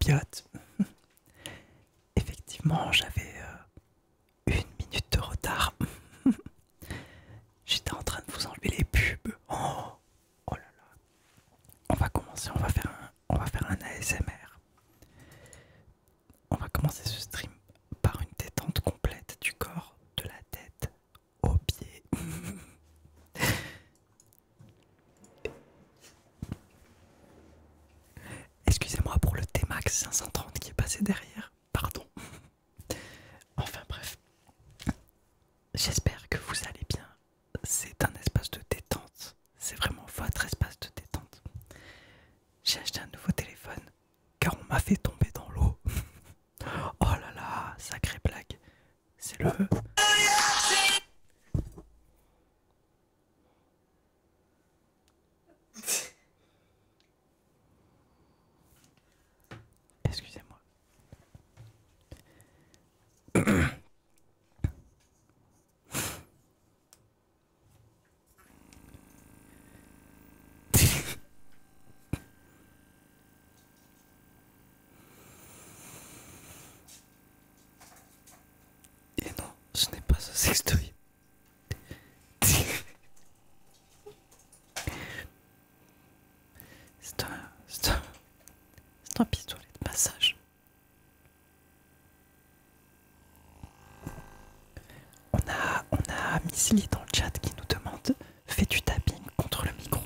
idiote. Effectivement, j'avais 1 minute de retard. J'étais en train de vous enlever les pubs. Oh là là. On va commencer, on va faire un ASMR. On va commencer ce stream par une détente complète du corps, de la tête aux pieds. Excusez-moi pour le T-Max 530 qui est passé derrière. Pardon. Enfin bref. J'espère que vous allez bien. C'est un espace de détente. C'est vraiment votre espace de détente. J'ai acheté un nouveau téléphone car on m'a fait tomber dans l'eau. Oh là là, sacrée blague. C'est le... Excusez-moi. Et non, ce n'est pas un sextoy. C'est un pistolet de massage. On a Missly dans le chat qui nous demande: fais du tapping contre le micro.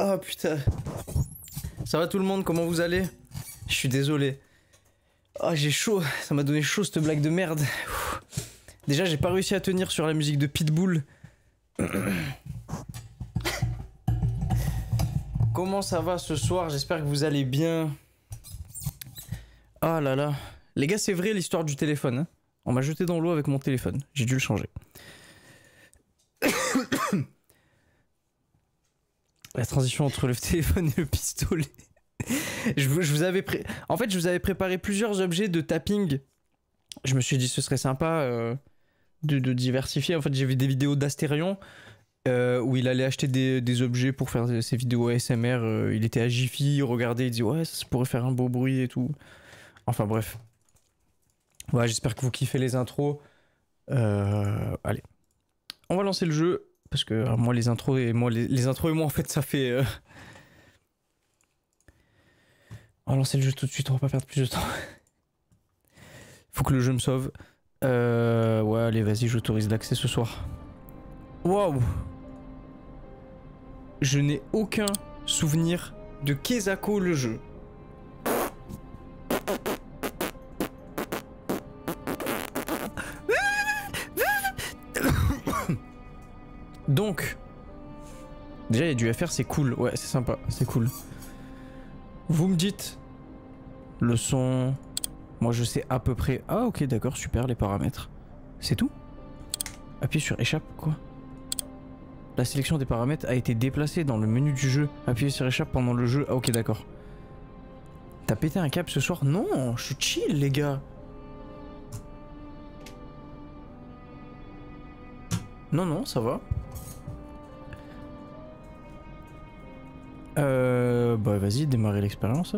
Oh putain. Ça va tout le monde, comment vous allez? Je suis désolé. Oh j'ai chaud, ça m'a donné chaud cette blague de merde. Déjà j'ai pas réussi à tenir sur la musique de Pitbull. Comment ça va ce soir? J'espère que vous allez bien. Oh là là. Les gars, c'est vrai l'histoire du téléphone, hein. On m'a jeté dans l'eau avec mon téléphone, j'ai dû le changer. La transition entre le téléphone et le pistolet. je vous avais En fait, je vous avais préparé plusieurs objets de tapping. Je me suis dit ce serait sympa de diversifier. En fait, j'ai vu des vidéos d'Astérion où il allait acheter des objets pour faire ses vidéos ASMR. Il était à Jiffy, il regardait, il dit ouais, ça pourrait faire un beau bruit et tout. Enfin bref. Ouais, j'espère que vous kiffez les intros. Allez. On va lancer le jeu. Parce que moi les intros et moi les intros et moi en fait ça fait... On va lancer le jeu tout de suite, on va pas perdre plus de temps. Faut que le jeu me sauve. Ouais allez vas-y, j'autorise l'accès ce soir. Waouh. Je n'ai aucun souvenir de Kezako le jeu. Donc, déjà il y a du FR, c'est cool, ouais c'est sympa, c'est cool. Vous me dites le son, moi je sais à peu près. Ah ok d'accord, super les paramètres. C'est tout? Appuyez sur échappe, quoi? La sélection des paramètres a été déplacée dans le menu du jeu. Appuyez sur échappe pendant le jeu, ah ok d'accord. T'as pété un câble ce soir? Non, je suis chill les gars. Non non, ça va. Bah vas-y, démarrez l'expérience.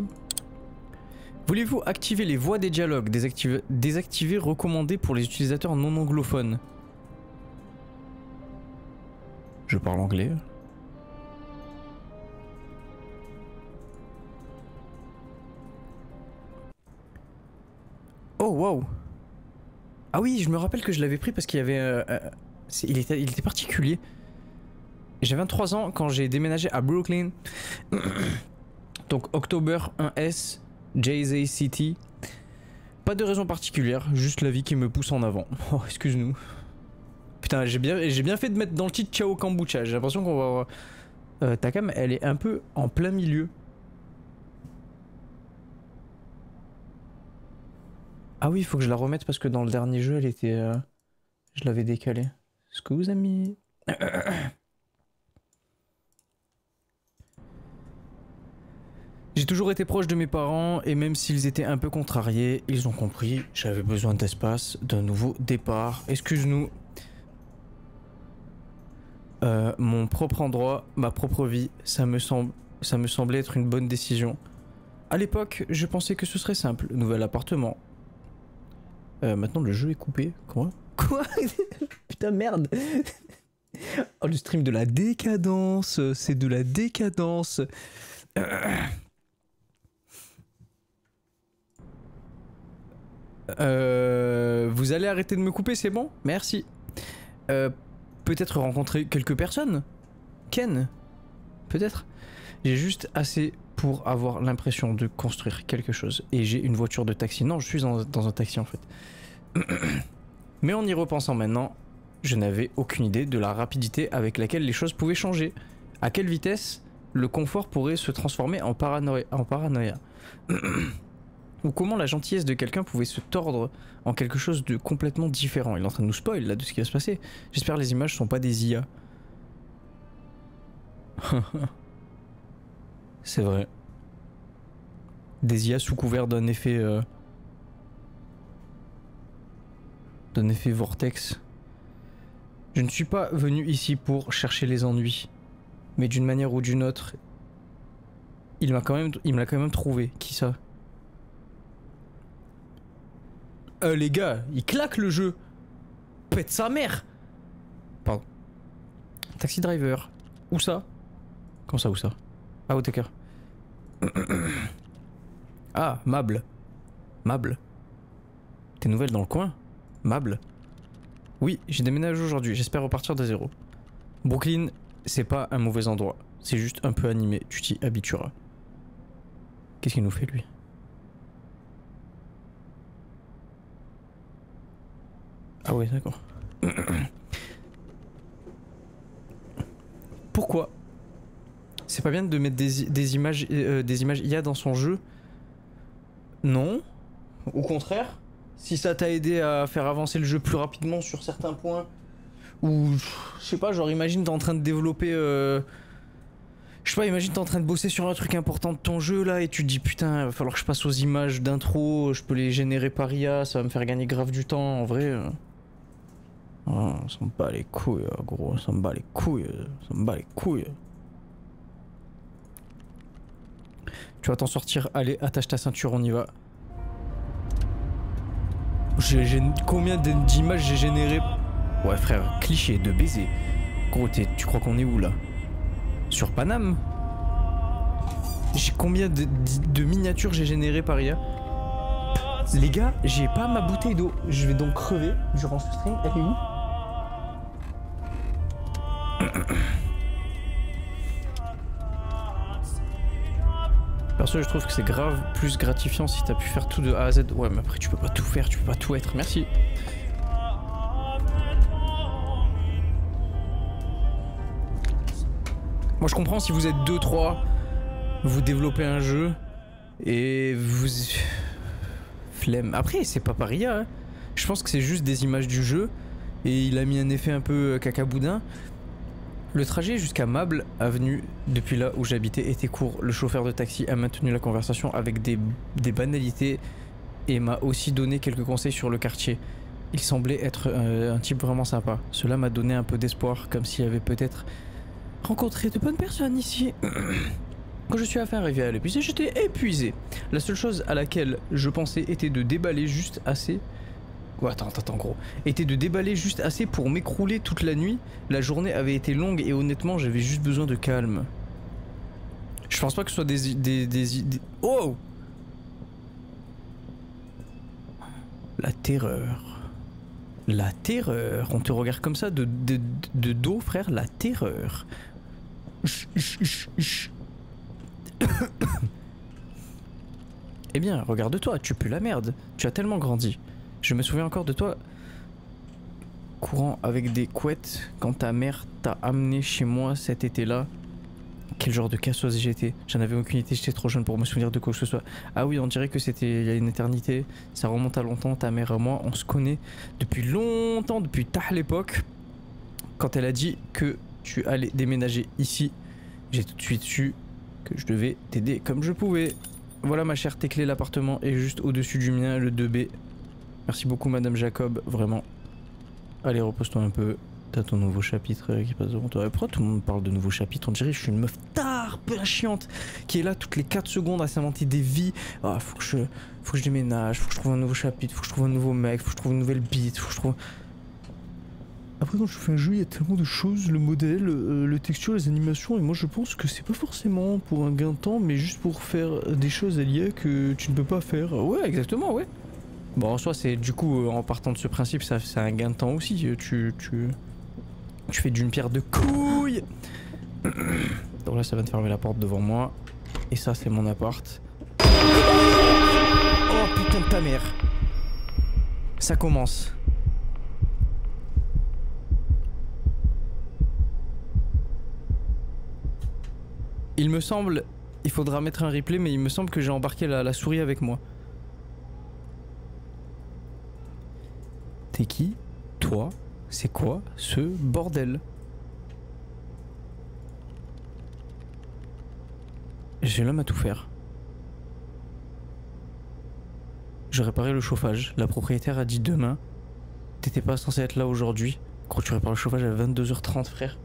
Voulez-vous activer les voix des dialogues? Désactiver recommandé pour les utilisateurs non anglophones. Je parle anglais. Oh wow. Ah oui, je me rappelle que je l'avais pris parce qu'il y avait... il était particulier. J'ai 23 ans quand j'ai déménagé à Brooklyn. Donc October 1S, Jay-Z City. Pas de raison particulière, juste la vie qui me pousse en avant. Oh, excuse-nous. Putain, j'ai bien fait de mettre dans le titre Ciao Kombucha. J'ai l'impression qu'on va avoir... ta cam, elle est un peu en plein milieu. Ah oui, il faut que je la remette parce que dans le dernier jeu, elle était... je l'avais décalée. Scusami. J'ai toujours été proche de mes parents et même s'ils étaient un peu contrariés, ils ont compris, j'avais besoin d'espace, d'un nouveau départ. Excuse-nous. Mon propre endroit, ma propre vie, ça me semblait être une bonne décision. À l'époque, je pensais que ce serait simple, nouvel appartement. Maintenant le jeu est coupé. Quoi? Putain merde. Oh, le stream de la décadence, c'est de la décadence. Vous allez arrêter de me couper, c'est bon? Merci. Peut-être rencontrer quelques personnes? Ken? Peut-être? J'ai juste assez pour avoir l'impression de construire quelque chose. Et j'ai une voiture de taxi. Non, je suis dans un taxi en fait. Mais en y repensant maintenant, je n'avais aucune idée de la rapidité avec laquelle les choses pouvaient changer. À quelle vitesse le confort pourrait se transformer en paranoïa. Ou comment la gentillesse de quelqu'un pouvait se tordre en quelque chose de complètement différent. Il est en train de nous spoil là de ce qui va se passer. J'espère que les images sont pas des IA. C'est vrai. Des IA sous couvert d'un effet vortex. Je ne suis pas venu ici pour chercher les ennuis, mais d'une manière ou d'une autre, il me l'a quand même trouvé. Qui ça? Les gars, il claque le jeu. Pète sa mère. Pardon. Taxi driver. Où ça? Comment ça, où ça? Ah, Whittaker. Ah, Mable. Mable. T'es nouvelle dans le coin? Mable. Oui, j'ai déménagé aujourd'hui, j'espère repartir de zéro. Brooklyn, c'est pas un mauvais endroit. C'est juste un peu animé, tu t'y habitueras. Qu'est-ce qu'il nous fait lui? Ah ouais, d'accord. Pourquoi? C'est pas bien de mettre des images IA dans son jeu? Non. Au contraire, si ça t'a aidé à faire avancer le jeu plus rapidement sur certains points, ou je sais pas, genre imagine t'es en train de développer... je sais pas, imagine t'es en train de bosser sur un truc important de ton jeu là et tu te dis putain, il va falloir que je passe aux images d'intro, je peux les générer par IA, ça va me faire gagner grave du temps en vrai. Oh, ça me bat les couilles, gros, ça me bat les couilles, ça me bat les couilles. Tu vas t'en sortir, allez, attache ta ceinture, on y va. Combien d'images j'ai généré? Ouais frère, cliché de baiser. Gros, tu crois qu'on est où là? Sur Paname? Combien de miniatures j'ai généré par IA? Les gars, j'ai pas ma bouteille d'eau. Je vais donc crever durant ce stream. Elle est où? Perso, je trouve que c'est grave plus gratifiant si t'as pu faire tout de A à Z. Ouais, mais après, tu peux pas tout faire, tu peux pas tout être. Merci. Moi, je comprends si vous êtes 2-3, vous développez un jeu et vous... Flemme. Après, c'est pas par IA, hein. Je pense que c'est juste des images du jeu et il a mis un effet un peu cacaboudin. Le trajet jusqu'à Mable Avenue, depuis là où j'habitais, était court. Le chauffeur de taxi a maintenu la conversation avec des banalités et m'a aussi donné quelques conseils sur le quartier. Il semblait être un type vraiment sympa. Cela m'a donné un peu d'espoir, comme s'il y avait peut-être rencontré de bonnes personnes ici. Quand je suis enfin arrivé à l'épicerie, j'étais épuisé. La seule chose à laquelle je pensais était de déballer juste assez... Oh, attends, gros. Était de déballer juste assez pour m'écrouler toute la nuit. La journée avait été longue et honnêtement, j'avais juste besoin de calme. Je pense pas que ce soit des... Oh! La terreur. La terreur. On te regarde comme ça de dos, frère. La terreur. Eh bien, regarde-toi, tu pues la merde. Tu as tellement grandi. Je me souviens encore de toi courant avec des couettes quand ta mère t'a amené chez moi cet été-là. Quel genre de casseuse j'étais. J'en avais aucune idée, j'étais trop jeune pour me souvenir de quoi que ce soit. Ah oui, on dirait que c'était il y a une éternité. Ça remonte à longtemps, ta mère et moi, on se connaît depuis longtemps, depuis tard l'époque. quand elle a dit que tu allais déménager ici, j'ai tout de suite su que je devais t'aider comme je pouvais. Voilà ma chère, tes clés, l'appartement est juste au-dessus du mien, le 2B. Merci beaucoup Madame Jacob, vraiment. Allez, repose-toi un peu. T'as ton nouveau chapitre qui passe devant toi. Pourquoi tout le monde parle de nouveau chapitre? On dirait que je suis une meuf tard, peu chiante, qui est là toutes les 4 secondes à s'inventer des vies. Ah, faut que je déménage, faut que je trouve un nouveau chapitre, faut que je trouve un nouveau mec, faut que je trouve une nouvelle bite, faut que je trouve... Après quand je fais un jeu, il y a tellement de choses, le modèle, le texture, les animations, et moi je pense que c'est pas forcément pour un gain de temps, mais juste pour faire des choses à l'IA que tu ne peux pas faire. Ouais, exactement, ouais. Bon, en soi, c'est du coup, en partant de ce principe, ça c'est un gain de temps aussi. Tu fais d'une pierre deux couilles. Donc là, ça va te fermer la porte devant moi. Et ça, c'est mon appart. Oh putain de ta mère. Ça commence. Il me semble, il faudra mettre un replay, mais il me semble que j'ai embarqué la souris avec moi. T'es qui? Toi? C'est quoi ce bordel? J'ai l'homme à tout faire. Je réparais le chauffage. La propriétaire a dit demain. T'étais pas censé être là aujourd'hui. Gros, tu répares le chauffage à 22h30, frère.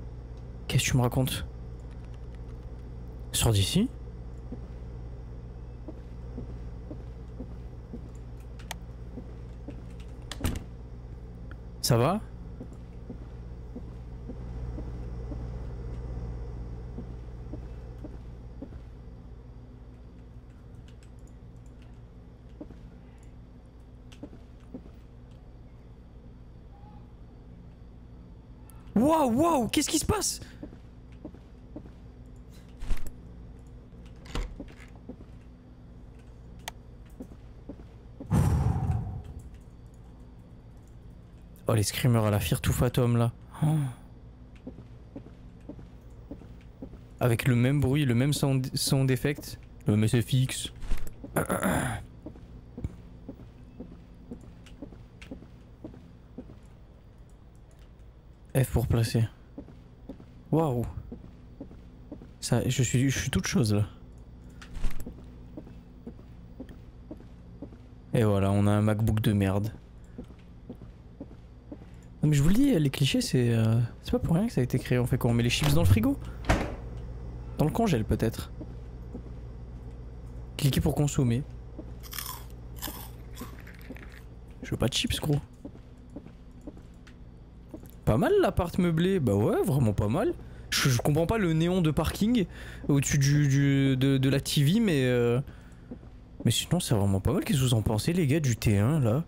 Qu'est-ce que tu me racontes? Sors d'ici. Ça va? Waouh, waouh, qu'est-ce qui se passe? Oh, les screamers à la Fear to Fathom là. Oh. Avec le même bruit, le même sound effect. Mais c'est fixe. F pour placer. Waouh. Ça, je suis toute chose là. Et voilà, on a un MacBook de merde. Non mais je vous le dis, les clichés c'est pas pour rien que ça a été créé. On fait quoi? On met les chips dans le frigo? Dans le congèle peut-être. Cliquez pour consommer. Je veux pas de chips gros. Pas mal l'appart meublé. Bah ouais, vraiment pas mal. Je comprends pas le néon de parking au-dessus de la TV, mais sinon c'est vraiment pas mal. Qu'est-ce que vous en pensez les gars du T1 là?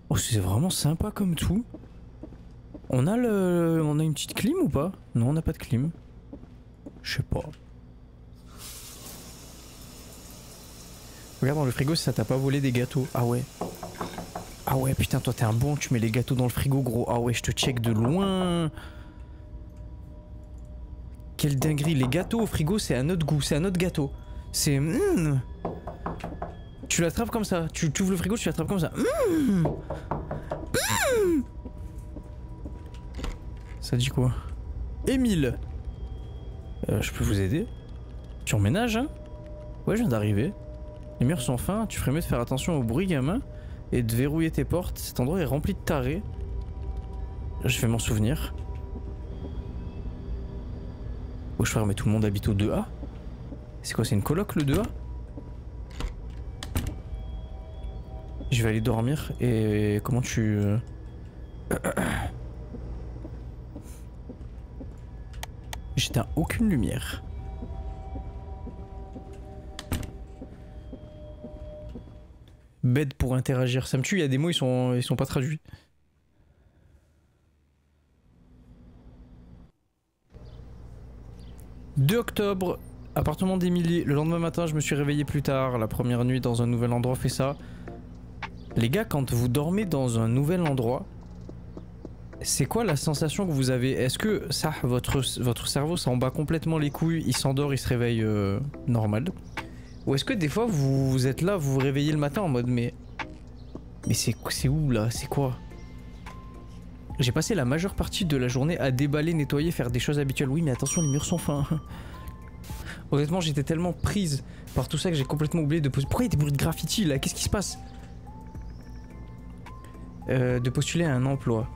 Oh c'est vraiment sympa comme tout. On a une petite clim ou pas? Non, on n'a pas de clim. Je sais pas. Regarde dans le frigo si ça t'a pas volé des gâteaux. Ah ouais. Ah ouais, putain, toi t'es un bon, tu mets les gâteaux dans le frigo, gros. Ah ouais, je te check de loin. Quelle dinguerie. Les gâteaux au frigo, c'est un autre goût, c'est un autre gâteau. C'est... Tu l'attrapes comme ça. Tu ouvres le frigo, tu l'attrapes comme ça. Ça dit quoi? Émile. Je peux vous aider? Tu emménages, hein? Ouais, je viens d'arriver. Les murs sont fins, tu ferais mieux de faire attention au bruit, gamin, et de verrouiller tes portes. Cet endroit est rempli de tarés. Je vais m'en souvenir. Oh, frère, mais tout le monde habite au 2A? C'est quoi, c'est une coloc le 2A? Je vais aller dormir et comment tu... J'éteins aucune lumière. Bed pour interagir. Ça me tue, il y a des mots, ils sont pas traduits. « 2 octobre, appartement d'Emilie. Le lendemain matin, je me suis réveillé plus tard. La première nuit dans un nouvel endroit fait ça. Les gars, quand vous dormez dans un nouvel endroit, c'est quoi la sensation que vous avez? Est-ce que ça, votre cerveau s'en bat complètement les couilles, il s'endort, il se réveille normal? Ou est-ce que des fois vous êtes là, vous vous réveillez le matin en mode mais c'est où là? C'est quoi? J'ai passé la majeure partie de la journée à déballer, nettoyer, faire des choses habituelles. Oui, mais attention, les murs sont fins. Honnêtement, j'étais tellement prise par tout ça que j'ai complètement oublié de postuler. Pourquoi il y a des bruits de graffiti là? Qu'est-ce qui se passe? De postuler à un emploi.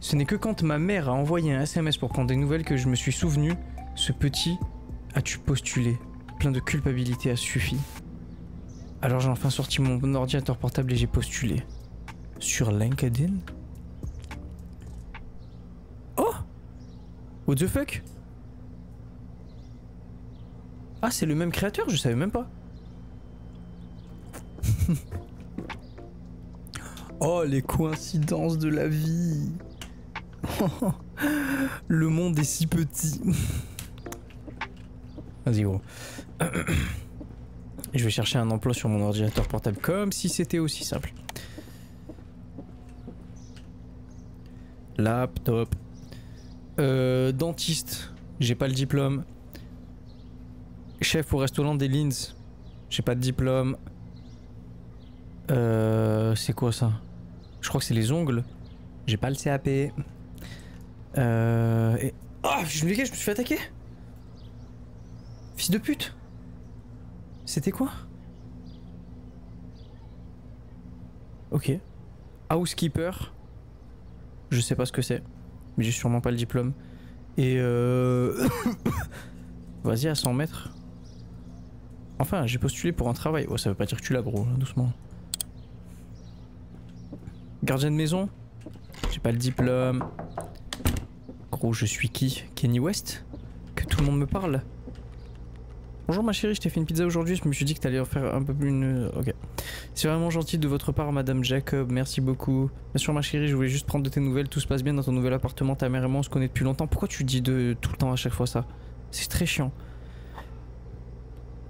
Ce n'est que quand ma mère a envoyé un SMS pour prendre des nouvelles que je me suis souvenu. Ce petit as-tu postulé? Plein de culpabilité a suffi. Alors j'ai enfin sorti mon ordinateur portable et j'ai postulé. Sur LinkedIn? Oh! What the fuck? Ah, c'est le même créateur? Je savais même pas. Oh, les coïncidences de la vie. Le monde est si petit. Vas-y gros. Je vais chercher un emploi sur mon ordinateur portable comme si c'était aussi simple. Laptop. Dentiste. J'ai pas le diplôme. Chef au restaurant des Lins. J'ai pas de diplôme. C'est quoi ça? Je crois que c'est les ongles. J'ai pas le CAP. Et... Oh, je me suis fait attaquer. Fils de pute. C'était quoi? Ok. Housekeeper. Je sais pas ce que c'est. Mais j'ai sûrement pas le diplôme. Et Vas-y à 100 mètres. Enfin, j'ai postulé pour un travail. Oh, ça veut pas dire que tu l'as gros, hein, doucement. Gardien de maison. J'ai pas le diplôme. Gros, je suis qui? Kenny West? Que tout le monde me parle. Bonjour ma chérie, je t'ai fait une pizza aujourd'hui, je me suis dit que t'allais en faire un peu plus une... Ok. C'est vraiment gentil de votre part, Madame Jacob, merci beaucoup. Bien sûr ma chérie, je voulais juste prendre de tes nouvelles, tout se passe bien dans ton nouvel appartement, ta mère et moi on se connaît depuis longtemps. Pourquoi tu dis de tout le temps à chaque fois ça? C'est très chiant.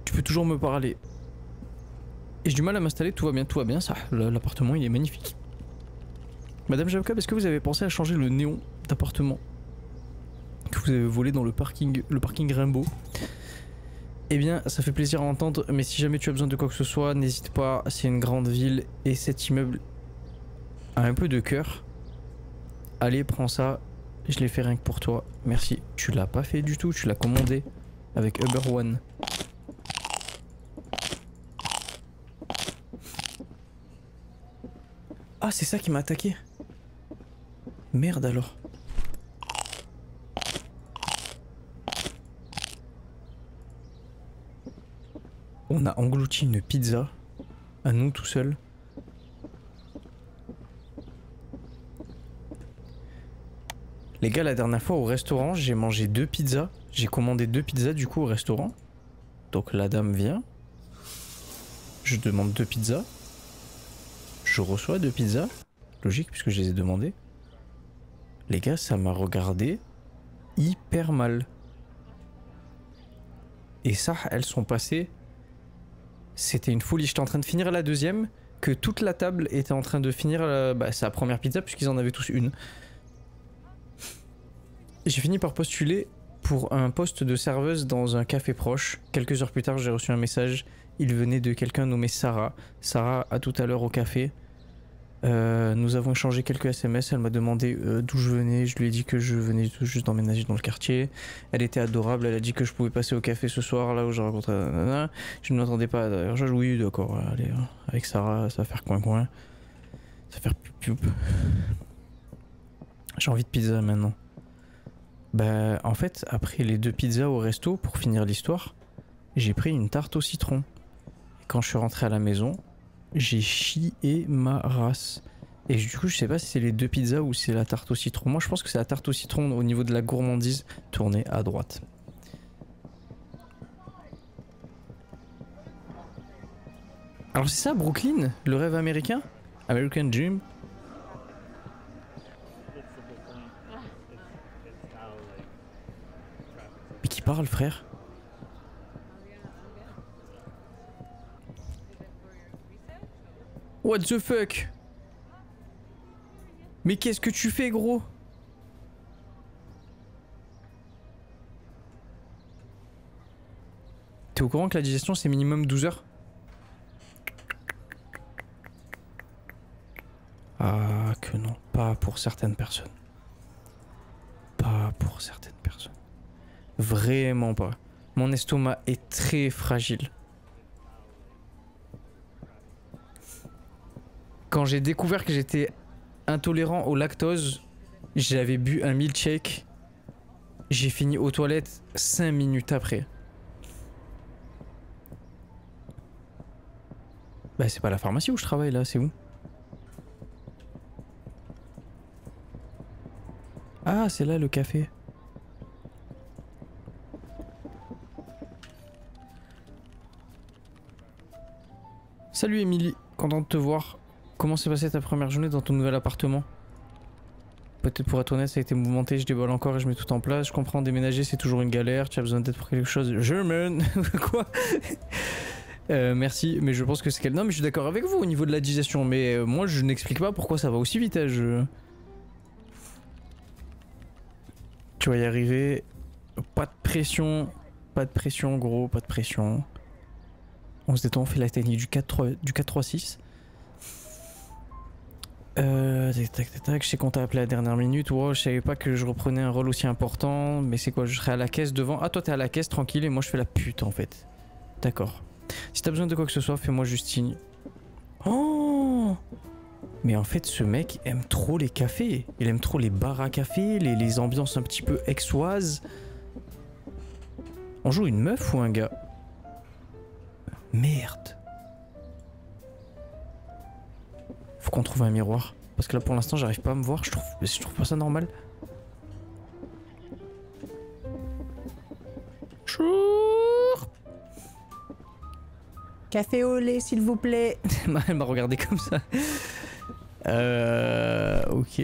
Tu peux toujours me parler. Et j'ai du mal à m'installer, tout va bien, ça. L'appartement il est magnifique. Madame Jacob, est-ce que vous avez pensé à changer le néon d'appartement que vous avez volé dans le parking Rainbow? Eh bien, ça fait plaisir à entendre, mais si jamais tu as besoin de quoi que ce soit, n'hésite pas, c'est une grande ville et cet immeuble a un peu de cœur. Allez, prends ça, je l'ai fait rien que pour toi, merci. Tu l'as pas fait du tout, tu l'as commandé avec Uber One. Ah, c'est ça qui m'a attaqué. Merde alors. On a englouti une pizza à nous tout seuls. Les gars, la dernière fois au restaurant, j'ai mangé 2 pizzas. J'ai commandé 2 pizzas du coup au restaurant. Donc la dame vient. Je demande 2 pizzas. Je reçois 2 pizzas. Logique puisque je les ai demandées. Les gars, ça m'a regardé hyper mal. Et ça, elles sont passées... C'était une folie, j'étais en train de finir la deuxième, que toute la table était en train de finir sa première pizza puisqu'ils en avaient tous une. J'ai fini par postuler pour un poste de serveuse dans un café proche. Quelques heures plus tard, j'ai reçu un message. Il venait de quelqu'un nommé Sarah. Sarah, à tout à l'heure au café. Nous avons échangé quelques SMS. Elle m'a demandé d'où je venais. Je lui ai dit que je venais tout juste d'emménager dans le quartier. Elle était adorable. Elle a dit que je pouvais passer au café ce soir, là où je rencontrais. Je ne m'attendais pas. D'ailleurs, oui, d'accord. Allez, avec Sarah, ça va faire coin-coin. Ça va faire poup-poup. J'ai envie de pizza maintenant. Bah, en fait, après les 2 pizzas au resto, pour finir l'histoire, j'ai pris une tarte au citron. Et quand je suis rentré à la maison, j'ai chié ma race. Et du coup, je sais pas si c'est les 2 pizzas ou si c'est la tarte au citron. Moi, je pense que c'est la tarte au citron au niveau de la gourmandise. Tournée à droite. Alors, c'est ça, Brooklyn? Le rêve américain? American Dream? Mais qui parle, frère? What the fuck? Mais qu'est-ce que tu fais, gros? T'es au courant que la digestion c'est minimum 12 heures? Ah que non, pas pour certaines personnes. Pas pour certaines personnes. Vraiment pas. Mon estomac est très fragile. Quand j'ai découvert que j'étais intolérant au lactose, j'avais bu un milkshake. J'ai fini aux toilettes 5 minutes après. Bah c'est pas la pharmacie où je travaille là, c'est où? Ah c'est là le café. Salut Émilie, content de te voir. Comment s'est passée ta première journée dans ton nouvel appartement? Peut-être pour être honnête, ça a été mouvementé, je déballe encore et je mets tout en place. Je comprends, déménager c'est toujours une galère, tu as besoin d'aide pour quelque chose. Je mène. Quoi? Merci, mais je pense que c'est non mais je suis d'accord avec vous au niveau de la digestion, mais moi je n'explique pas pourquoi ça va aussi vite. Hein, Tu vas y arriver. Pas de pression gros, pas de pression. On se détend, on fait la technique du 4-3-6. Tac, je sais qu'on t'a appelé à la dernière minute. Wow, je savais pas que je reprenais un rôle aussi important. Mais c'est quoi, je serai à la caisse devant. Ah, toi t'es à la caisse tranquille et moi je fais la pute en fait. D'accord. Si t'as besoin de quoi que ce soit, fais-moi juste signe. Oh! Mais en fait, ce mec aime trop les cafés. Il aime trop les bars à café, les ambiances un petit peu aixoises. On joue une meuf ou un gars? Merde. Faut qu'on trouve un miroir. Parce que là, pour l'instant, j'arrive pas à me voir. Je trouve pas ça normal. Bonjour. Café au lait, s'il vous plaît. Elle m'a regardé comme ça. Ok.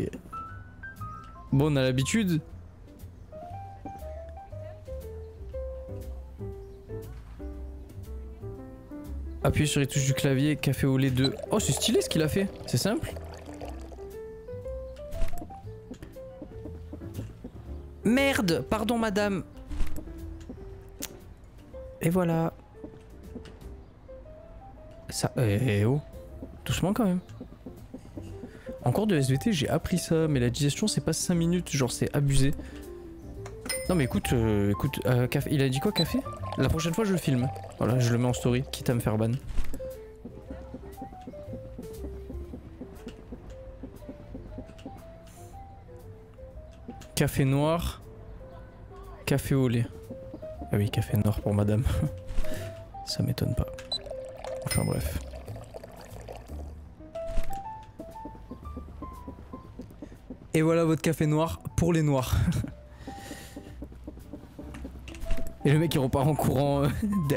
Bon, on a l'habitude. Appuyez sur les touches du clavier, café au lait 2. Oh, c'est stylé ce qu'il a fait. C'est simple. Merde, pardon madame. Et voilà. Ça... oh. Doucement quand même. En cours de SVT, j'ai appris ça, mais la digestion, c'est pas 5 minutes, genre c'est abusé. Non mais écoute, café... il a dit quoi, café? La prochaine fois, je le filme. Voilà, je le mets en story, quitte à me faire ban. Café noir. Café au lait. Ah oui, café noir pour madame. Ça m'étonne pas. Enfin bref. Et voilà votre café noir pour les noirs. Et le mec il repart en courant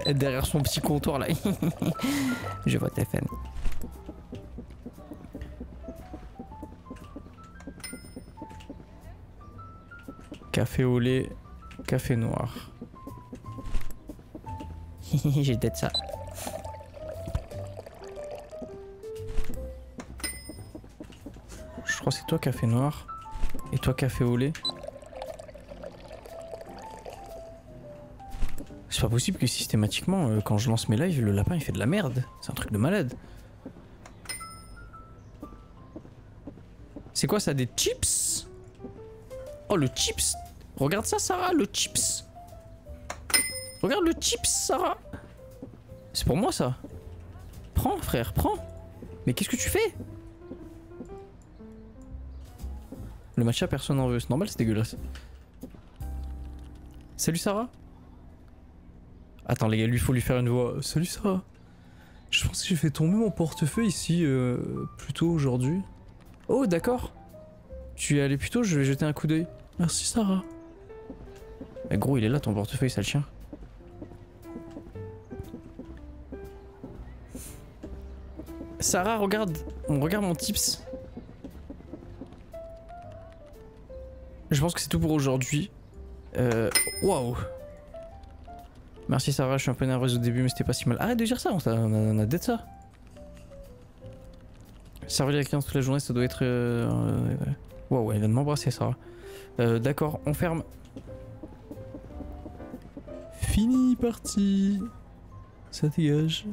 derrière son petit comptoir là. Je vote FN. Café au lait, café noir. J'ai peut-être ça. Je crois que c'est toi café noir. Et toi café au lait. C'est pas possible que systématiquement, quand je lance mes lives, le lapin il fait de la merde. C'est un truc de malade. C'est quoi ça, des chips? Oh le chips. Regarde ça Sarah, le chips. Regarde le chips Sarah. C'est pour moi ça. Prends frère, prends. Mais qu'est-ce que tu fais? Le matcha personne n'en veut, c'est normal, c'est dégueulasse. Salut Sarah. Attends les gars, lui faut lui faire une voix. Salut Sarah. Je pense que j'ai fait tomber mon portefeuille ici plus tôt aujourd'hui. Oh d'accord. Tu es allé plus tôt, je vais jeter un coup d'œil. Merci Sarah. Eh, gros il est là ton portefeuille, sale chien. Sarah regarde mon tips. Je pense que c'est tout pour aujourd'hui. Waouh. Merci Sarah, je suis un peu nerveuse au début mais c'était pas si mal. Arrête de dire ça, on a d'être ça. Servir la cliente toute la journée ça doit être... Waouh, elle vient de m'embrasser Sarah. D'accord, on ferme. Fini, parti. Ça dégage.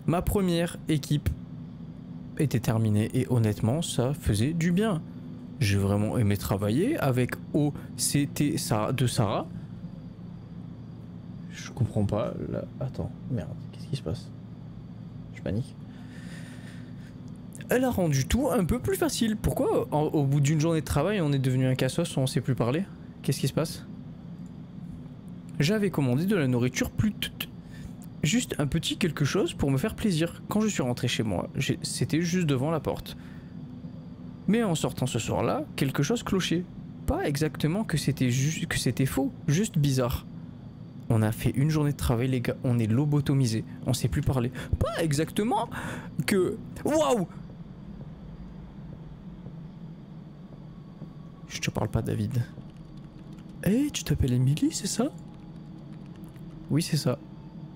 Ma première équipe était terminé et honnêtement ça faisait du bien. J'ai vraiment aimé travailler avec OCT de Sarah. Je comprends pas là. Attends, merde, qu'est-ce qui se passe? Je panique. Elle a rendu tout un peu plus facile. Pourquoi au bout d'une journée de travail on est devenu un cassos, on sait plus parler? Qu'est-ce qui se passe? J'avais commandé de la nourriture juste un petit quelque chose pour me faire plaisir. Quand je suis rentré chez moi, c'était juste devant la porte. Mais en sortant ce soir-là, quelque chose clochait. Pas exactement que c'était faux, juste bizarre. On a fait une journée de travail les gars, on est lobotomisés, on sait plus parler. Pas exactement que... Waouh! Je te parle pas David. Eh, tu t'appelles Emily, c'est ça? Oui, c'est ça.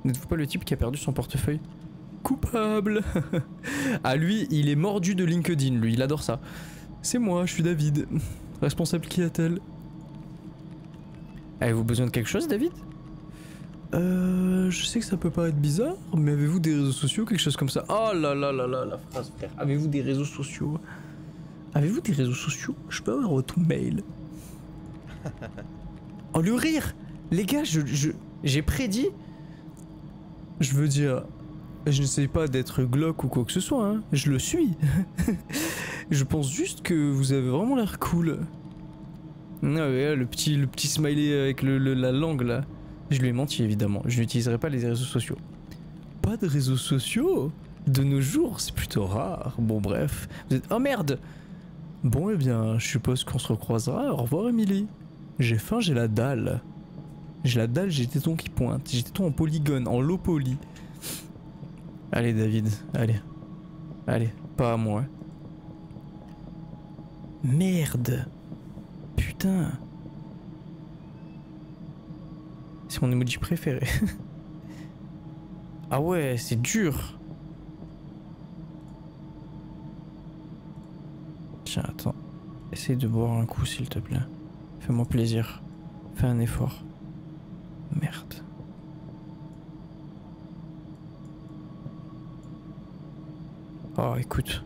N'êtes-vous pas le type qui a perdu son portefeuille? Coupable. Ah lui, il est mordu de LinkedIn, lui, il adore ça. C'est moi, je suis David. Responsable clientèle. Avez-vous besoin de quelque chose, David? Je sais que ça peut paraître bizarre, mais avez-vous des réseaux sociaux, quelque chose comme ça? Oh là là là là, la phrase, frère. Avez-vous des réseaux sociaux? Avez-vous des réseaux sociaux? Je peux avoir votre mail. Oh le rire! Les gars, j'ai prédit. Je veux dire, je n'essaie pas d'être glauque ou quoi que ce soit, hein. Je le suis. Je pense juste que vous avez vraiment l'air cool. Ah ouais, le petit smiley avec la langue là. Je lui ai menti évidemment, je n'utiliserai pas les réseaux sociaux. Pas de réseaux sociaux? De nos jours, c'est plutôt rare. Bon bref. Vous êtes... Oh merde! Bon eh bien, je suppose qu'on se recroisera. Au revoir Emily. J'ai faim, j'ai la dalle. J'ai la dalle, j'ai les tétons qui pointent. J'ai les tétons en polygone, en low poly. Allez David, allez. Allez, pas à moi. Merde. Putain. C'est mon emoji préféré. Ah ouais, c'est dur. Tiens, attends. Essaye de boire un coup, s'il te plaît. Fais-moi plaisir. Fais un effort. Merde. Oh, écoute.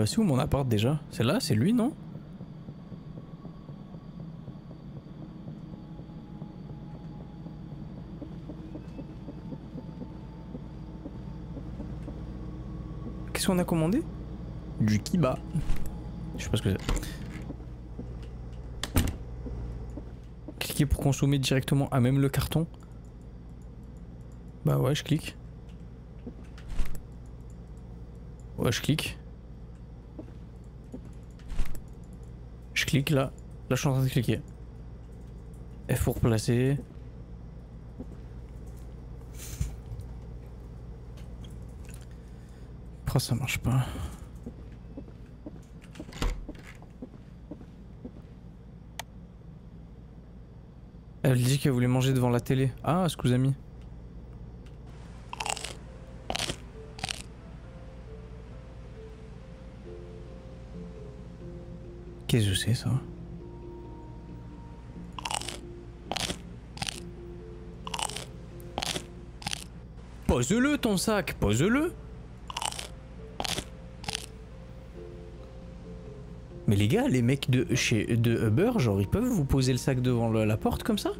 C'est où mon appart déjà? C'est là? C'est lui, non? Qu'est-ce qu'on a commandé? Du kiba. Je sais pas ce que c'est. Cliquez pour consommer directement à même le carton. Bah ouais, je clique. Ouais, je clique. Je clique là. Là, je suis en train de cliquer. F pour placer. Pourquoi ça marche pas? Elle dit qu'elle voulait manger devant la télé. Ah, ce que vous avez mis. Qu'est-ce que c'est ça? Pose-le ton sac, pose-le. Mais les gars, les mecs de Uber, genre ils peuvent vous poser le sac devant la porte comme ça?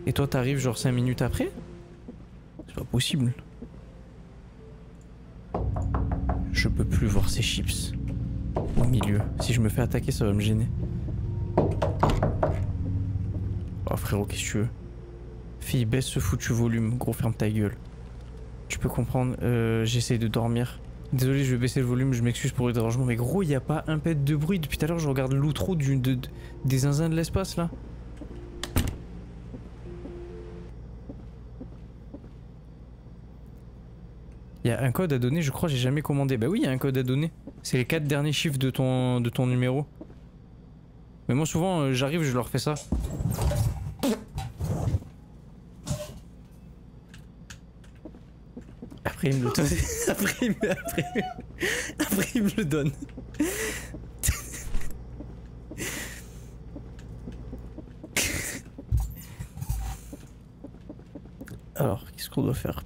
Et toi t'arrives genre 5 minutes après? C'est pas possible. Je peux plus voir ces chips. Au milieu. Si je me fais attaquer, ça va me gêner. Oh frérot, qu'est-ce que tu veux? Fille, baisse ce foutu volume. Gros, ferme ta gueule. Tu peux comprendre, j'essaye de dormir. Désolé, je vais baisser le volume, je m'excuse pour le dérangement. Mais gros, il n'y a pas un pet de bruit. Depuis tout à l'heure, je regarde l'outro des zinzins de l'espace là. Il y a un code à donner, je crois, j'ai jamais commandé. Bah oui, il y a un code à donner. C'est les 4 derniers chiffres de ton numéro. Mais moi, souvent, j'arrive, je leur fais ça. Après il me le donne. Après il me le donne. Alors, qu'est-ce qu'on doit faire?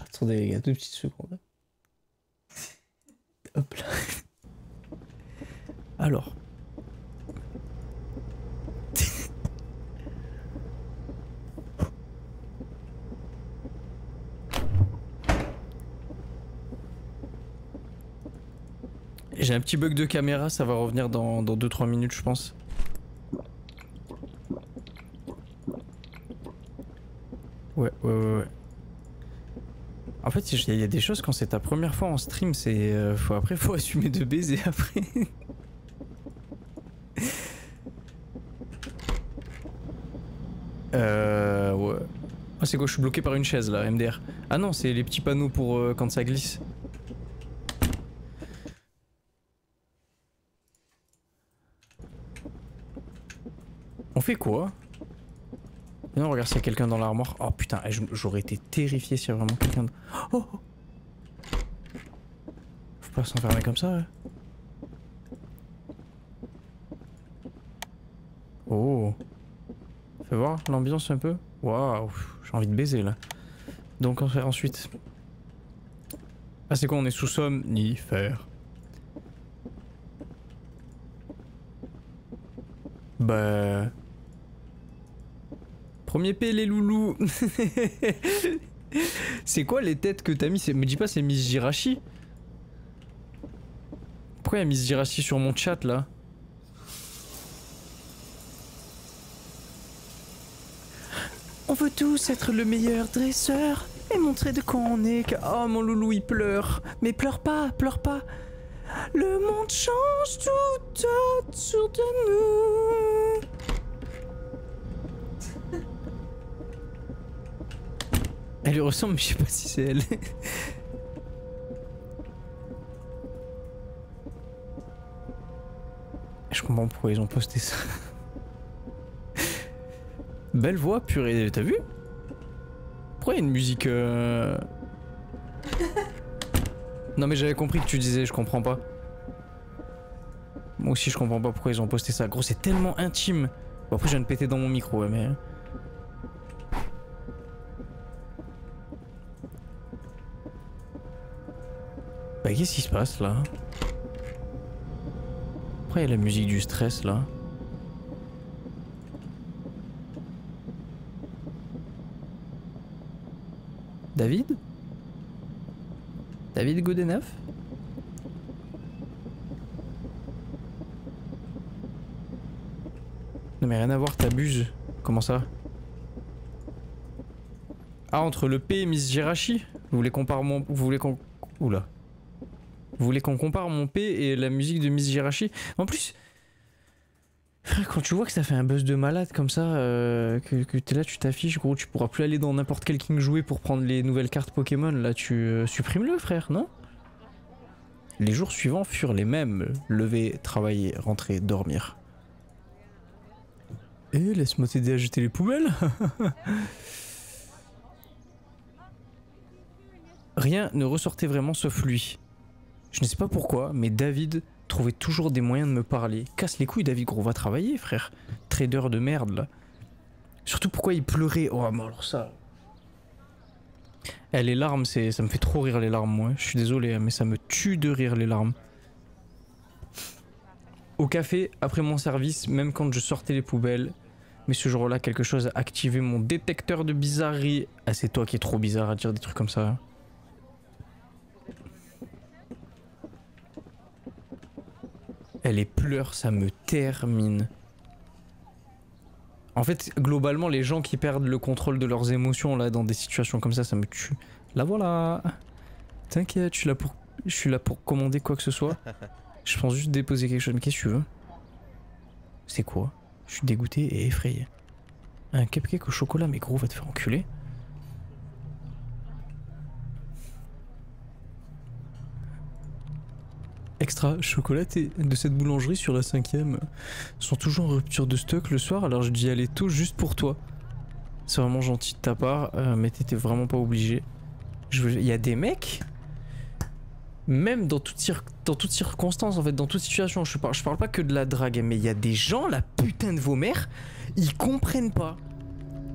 Attendez les gars, 2 petites secondes. Hop là. Alors. J'ai un petit bug de caméra, ça va revenir dans 2-3 minutes je pense. Ouais. En fait, il y a des choses quand c'est ta première fois en stream, c'est faut assumer de baiser après. Ouais. Ah c'est quoi, je suis bloqué par une chaise là, MDR. Ah non, c'est les petits panneaux pour quand ça glisse. On fait quoi? Non, regarde, s'il y a quelqu'un dans l'armoire. Oh putain, j'aurais été terrifié s'il y a vraiment quelqu'un. Oh, oh. Faut pas s'enfermer comme ça. Ouais. Oh. Fais voir l'ambiance un peu. Waouh, j'ai envie de baiser là. Donc ensuite. Ah, c'est quoi? On est sous somnifère. Bah. Premier P les loulous. C'est quoi les têtes que t'as mis? Me dis pas c'est Miss Jirachi. Pourquoi il y a Miss Jirachi sur mon chat là? On veut tous être le meilleur dresseur et montrer de quoi on est. Oh mon loulou il pleure. Mais pleure pas, pleure pas. Le monde change tout autour de nous. Elle lui ressemble, mais je sais pas si c'est elle. Je comprends pourquoi ils ont posté ça. Belle voix, purée, t'as vu? Pourquoi il y a une musique Non mais j'avais compris que tu disais, je comprends pas. Moi aussi je comprends pas pourquoi ils ont posté ça. Gros, c'est tellement intime. Bon, après je viens de péter dans mon micro, ouais, mais... Bah qu'est-ce qui se passe là? Pourquoi il y a la musique du stress là? David? David Goodenough? Non mais rien à voir, t'abuses. Comment ça? Ah, entre le P et Miss Jirachi? Vous voulez qu'on compare mon... Vous voulez qu'on... Oula. Vous voulez qu'on compare mon P et la musique de Miss Jirachi? En plus... Frère, quand tu vois que ça fait un buzz de malade comme ça, que t'es là, tu t'affiches, gros, tu pourras plus aller dans n'importe quel King jouer pour prendre les nouvelles cartes Pokémon, là, tu supprimes-le, frère, non? Les jours suivants furent les mêmes. Lever, travailler, rentrer, dormir. Eh, laisse-moi t'aider à jeter les poubelles. Rien ne ressortait vraiment sauf lui. Je ne sais pas pourquoi, mais David trouvait toujours des moyens de me parler. Casse les couilles, David, gros, va travailler, frère. Trader de merde, là. Surtout pourquoi il pleurait. Oh, mais alors ça... Eh, les larmes, ça me fait trop rire, les larmes, moi. Je suis désolé, mais ça me tue de rire, les larmes. Au café, après mon service, même quand je sortais les poubelles, mais ce jour-là, quelque chose a activé mon détecteur de bizarrerie. Ah, c'est toi qui es trop bizarre à dire des trucs comme ça. Les pleurs, ça me termine. En fait, globalement, les gens qui perdent le contrôle de leurs émotions là dans des situations comme ça me tue. Là voilà. T'inquiète, je suis là pour commander quoi que ce soit. Je pense juste déposer quelque chose. Mais qu'est-ce que tu veux? C'est quoi? Je suis dégoûté et effrayé. Un cupcake au chocolat, mais gros, va te faire enculer. Extra chocolaté de cette boulangerie sur la 5ème sont toujours en rupture de stock le soir, alors je dis allez tôt juste pour toi. C'est vraiment gentil de ta part, mais t'étais vraiment pas obligé. Il y a des mecs, même dans toute circonstance, en fait, dans toute situation, je parle pas que de la drague, mais il y a des gens, la putain de vos mères, ils comprennent pas.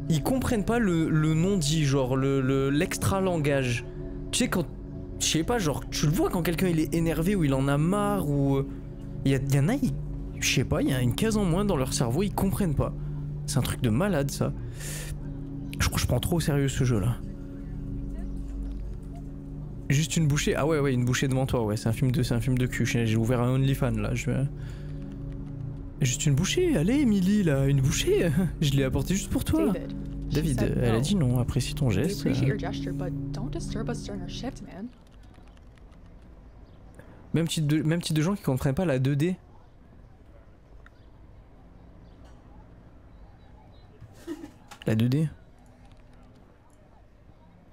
Ils comprennent pas le non-dit, genre l'extra langage. Tu sais, quand. Je sais pas, genre, tu le vois quand quelqu'un il est énervé ou il en a marre ou. Il y en a, je sais pas, il y a une case en moins dans leur cerveau, ils comprennent pas. C'est un truc de malade, ça. Je crois que je prends trop au sérieux ce jeu-là. Juste une bouchée. Ah ouais, une bouchée devant toi, ouais. C'est un film de cul. J'ai ouvert un OnlyFans là. Juste une bouchée. Allez, Emily, là, une bouchée. Je l'ai apportée juste pour toi. David, elle a dit non. Apprécie ton geste. Même type de gens qui comprennent pas la 2D. La 2D.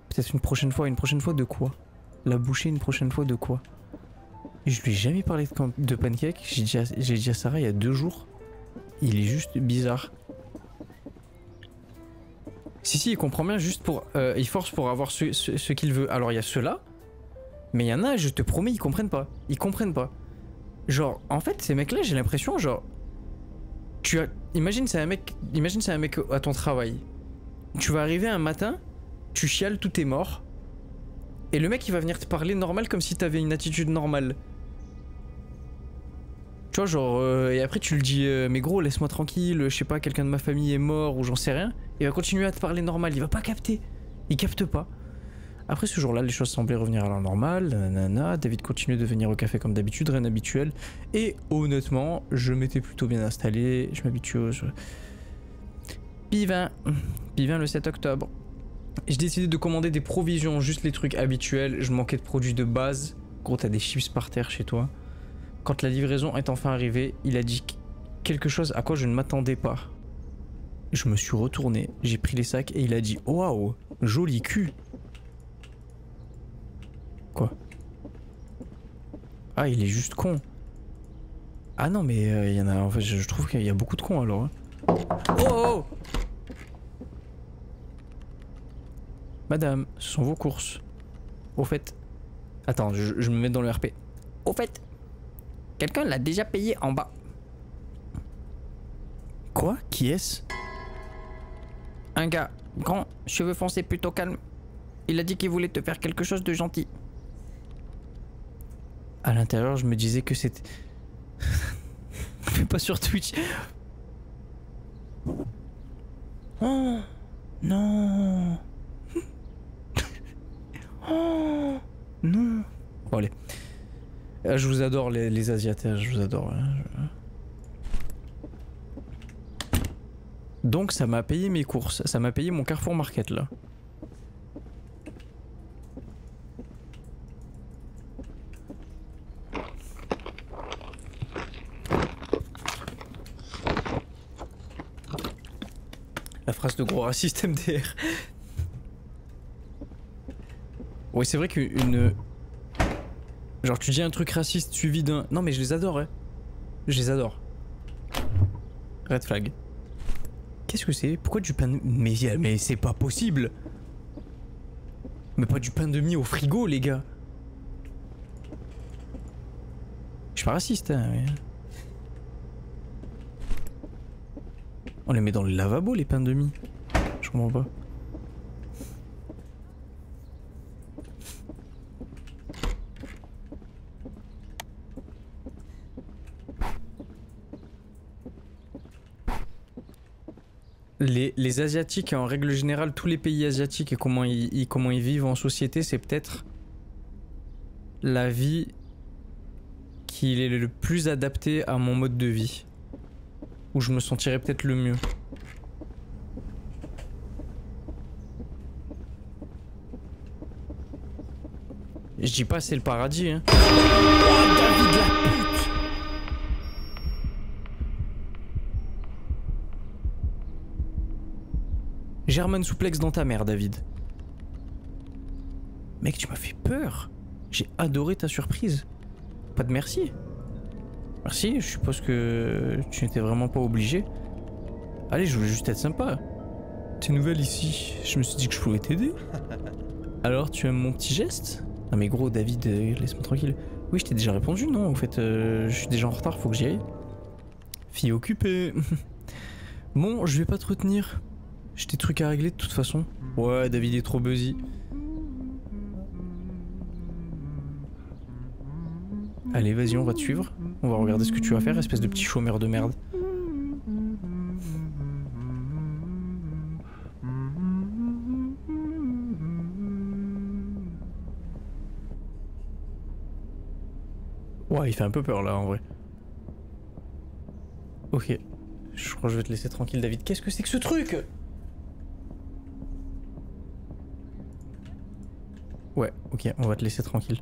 Peut-être une prochaine fois de quoi? La bouchée une prochaine fois de quoi? Je lui ai jamais parlé de pancake. J'ai dit à Sarah il y a 2 jours. Il est juste bizarre. Si, il comprend bien juste pour... il force pour avoir ce qu'il veut. Alors il y a ceux-là. Mais il y en a, je te promets, ils comprennent pas. Ils comprennent pas. Genre, en fait, ces mecs-là, j'ai l'impression, genre... Imagine c'est un mec à ton travail. Tu vas arriver un matin, tu chiales, tout est mort. Et le mec il va venir te parler normal comme si t'avais une attitude normale. Tu vois genre et après tu le dis mais gros laisse-moi tranquille, je sais pas, quelqu'un de ma famille est mort ou j'en sais rien. Il va continuer à te parler normal, il va pas capter. Il capte pas. Après ce jour-là les choses semblaient revenir à la normale, nanana. David continuait de venir au café comme d'habitude, rien d'habituel. Et honnêtement je m'étais plutôt bien installé, je m'habitue au... Pivin le 7 octobre. J'ai décidé de commander des provisions, juste les trucs habituels. Je manquais de produits de base. Gros, t'as des chips par terre chez toi. Quand la livraison est enfin arrivée, il a dit quelque chose à quoi je ne m'attendais pas. Je me suis retourné, j'ai pris les sacs et il a dit « Waouh, joli cul !» Quoi? Ah, il est juste con. Ah non, mais il y en a... En fait, je trouve qu'il y a beaucoup de cons alors. Hein. Oh! Madame, ce sont vos courses. Au fait... Attends, je me mets dans le RP. Au fait, quelqu'un l'a déjà payé en bas. Quoi? Qui est-ce? Un gars, grand, cheveux foncés, plutôt calme. Il a dit qu'il voulait te faire quelque chose de gentil. À l'intérieur, je me disais que c'était... Fais pas sur Twitch. Oh non. Oh non. Bon allez. Je vous adore les Asiates, je vous adore. Donc ça m'a payé mes courses, ça m'a payé mon Carrefour Market là. La phrase de gros raciste MDR. Oui, c'est vrai qu'une... Genre tu dis un truc raciste suivi d'un... Non mais je les adore, hein. Je les adore. Red flag. Qu'est-ce que c'est? Pourquoi du pain de... Mais c'est pas possible. Mais pas du pain de mie au frigo, les gars. Je suis pas raciste, hein. Ouais. On les met dans le lavabo, les pains de mie. Je comprends pas. Les Asiatiques, en règle générale, tous les pays asiatiques et comment ils vivent en société, c'est peut-être la vie qui est le plus adaptée à mon mode de vie. Où je me sentirais peut-être le mieux. Je dis pas c'est le paradis, hein. Oh, David, la pute! German souplex dans ta mère, David. Mec, tu m'as fait peur. J'ai adoré ta surprise. Pas de merci. Merci, je suppose que tu n'étais vraiment pas obligé. Allez, je voulais juste être sympa. T'es nouvelle ici, je me suis dit que je pouvais t'aider. Alors, tu aimes mon petit geste? Non mais gros, David, laisse-moi tranquille. Oui, je t'ai déjà répondu, non? En fait, je suis déjà en retard, faut que j'y aille. Fille occupée. Bon, je vais pas te retenir. J'ai des trucs à régler de toute façon. Ouais, David est trop busy. Allez, vas-y, on va te suivre. On va regarder ce que tu vas faire, espèce de petit chômeur de merde. Ouais, il fait un peu peur là en vrai. Ok. Je crois que je vais te laisser tranquille, David. Qu'est-ce que c'est que ce truc? Ouais, ok, on va te laisser tranquille.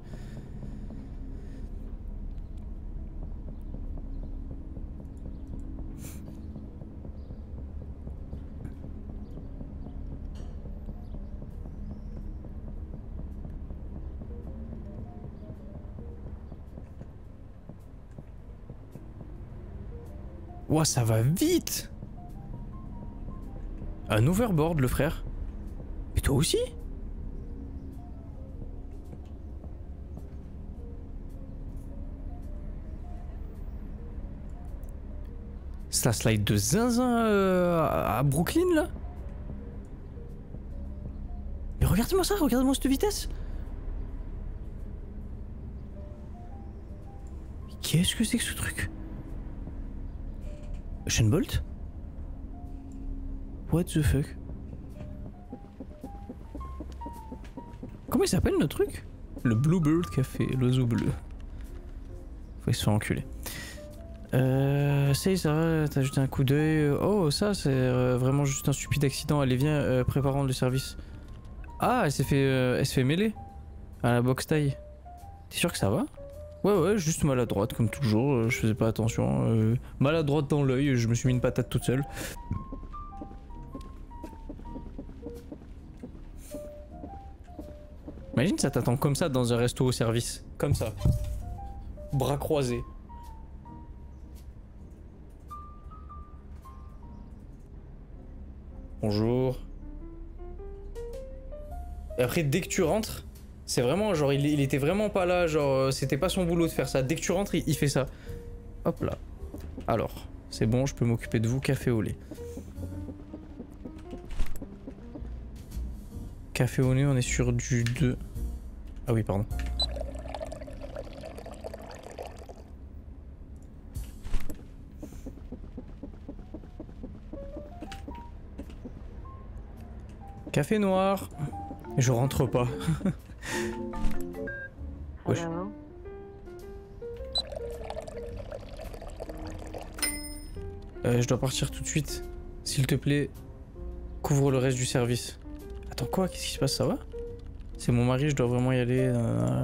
Ouah, ça va vite! Un overboard, le frère. Mais toi aussi? Ça slide de zinzin à Brooklyn, là? Mais regarde-moi ça, regarde-moi cette vitesse! Mais qu'est-ce que c'est que ce truc? Usain Bolt? What the fuck? Comment il s'appelle notre truc? Le Bluebird Café, l'oiseau bleu. Faut se faire enculer. Ça y est, ça va, t'as jeté un coup d'œil. Oh, ça, c'est vraiment juste un stupide accident. Allez, viens, préparons le service. Ah, elle se fait mêler à la boxe taille. T'es sûr que ça va? Ouais, juste maladroite, comme toujours. Je faisais pas attention. Maladroite dans l'œil, je me suis mis une patate toute seule. Imagine ça t'attend comme ça dans un resto au service. Comme ça. Bras croisés. Bonjour. Et après, dès que tu rentres, c'est vraiment genre, il était vraiment pas là, genre, c'était pas son boulot de faire ça. Dès que tu rentres, il fait ça. Hop là. Alors, c'est bon, je peux m'occuper de vous, café au lait. Café au lait, on est sur du 2. Ah oui, pardon. Café noir. Je rentre pas. Wesh. Je dois partir tout de suite. S'il te plaît, couvre le reste du service. Attends quoi? Qu'est-ce qui se passe? Ça va? C'est mon mari, je dois vraiment y aller.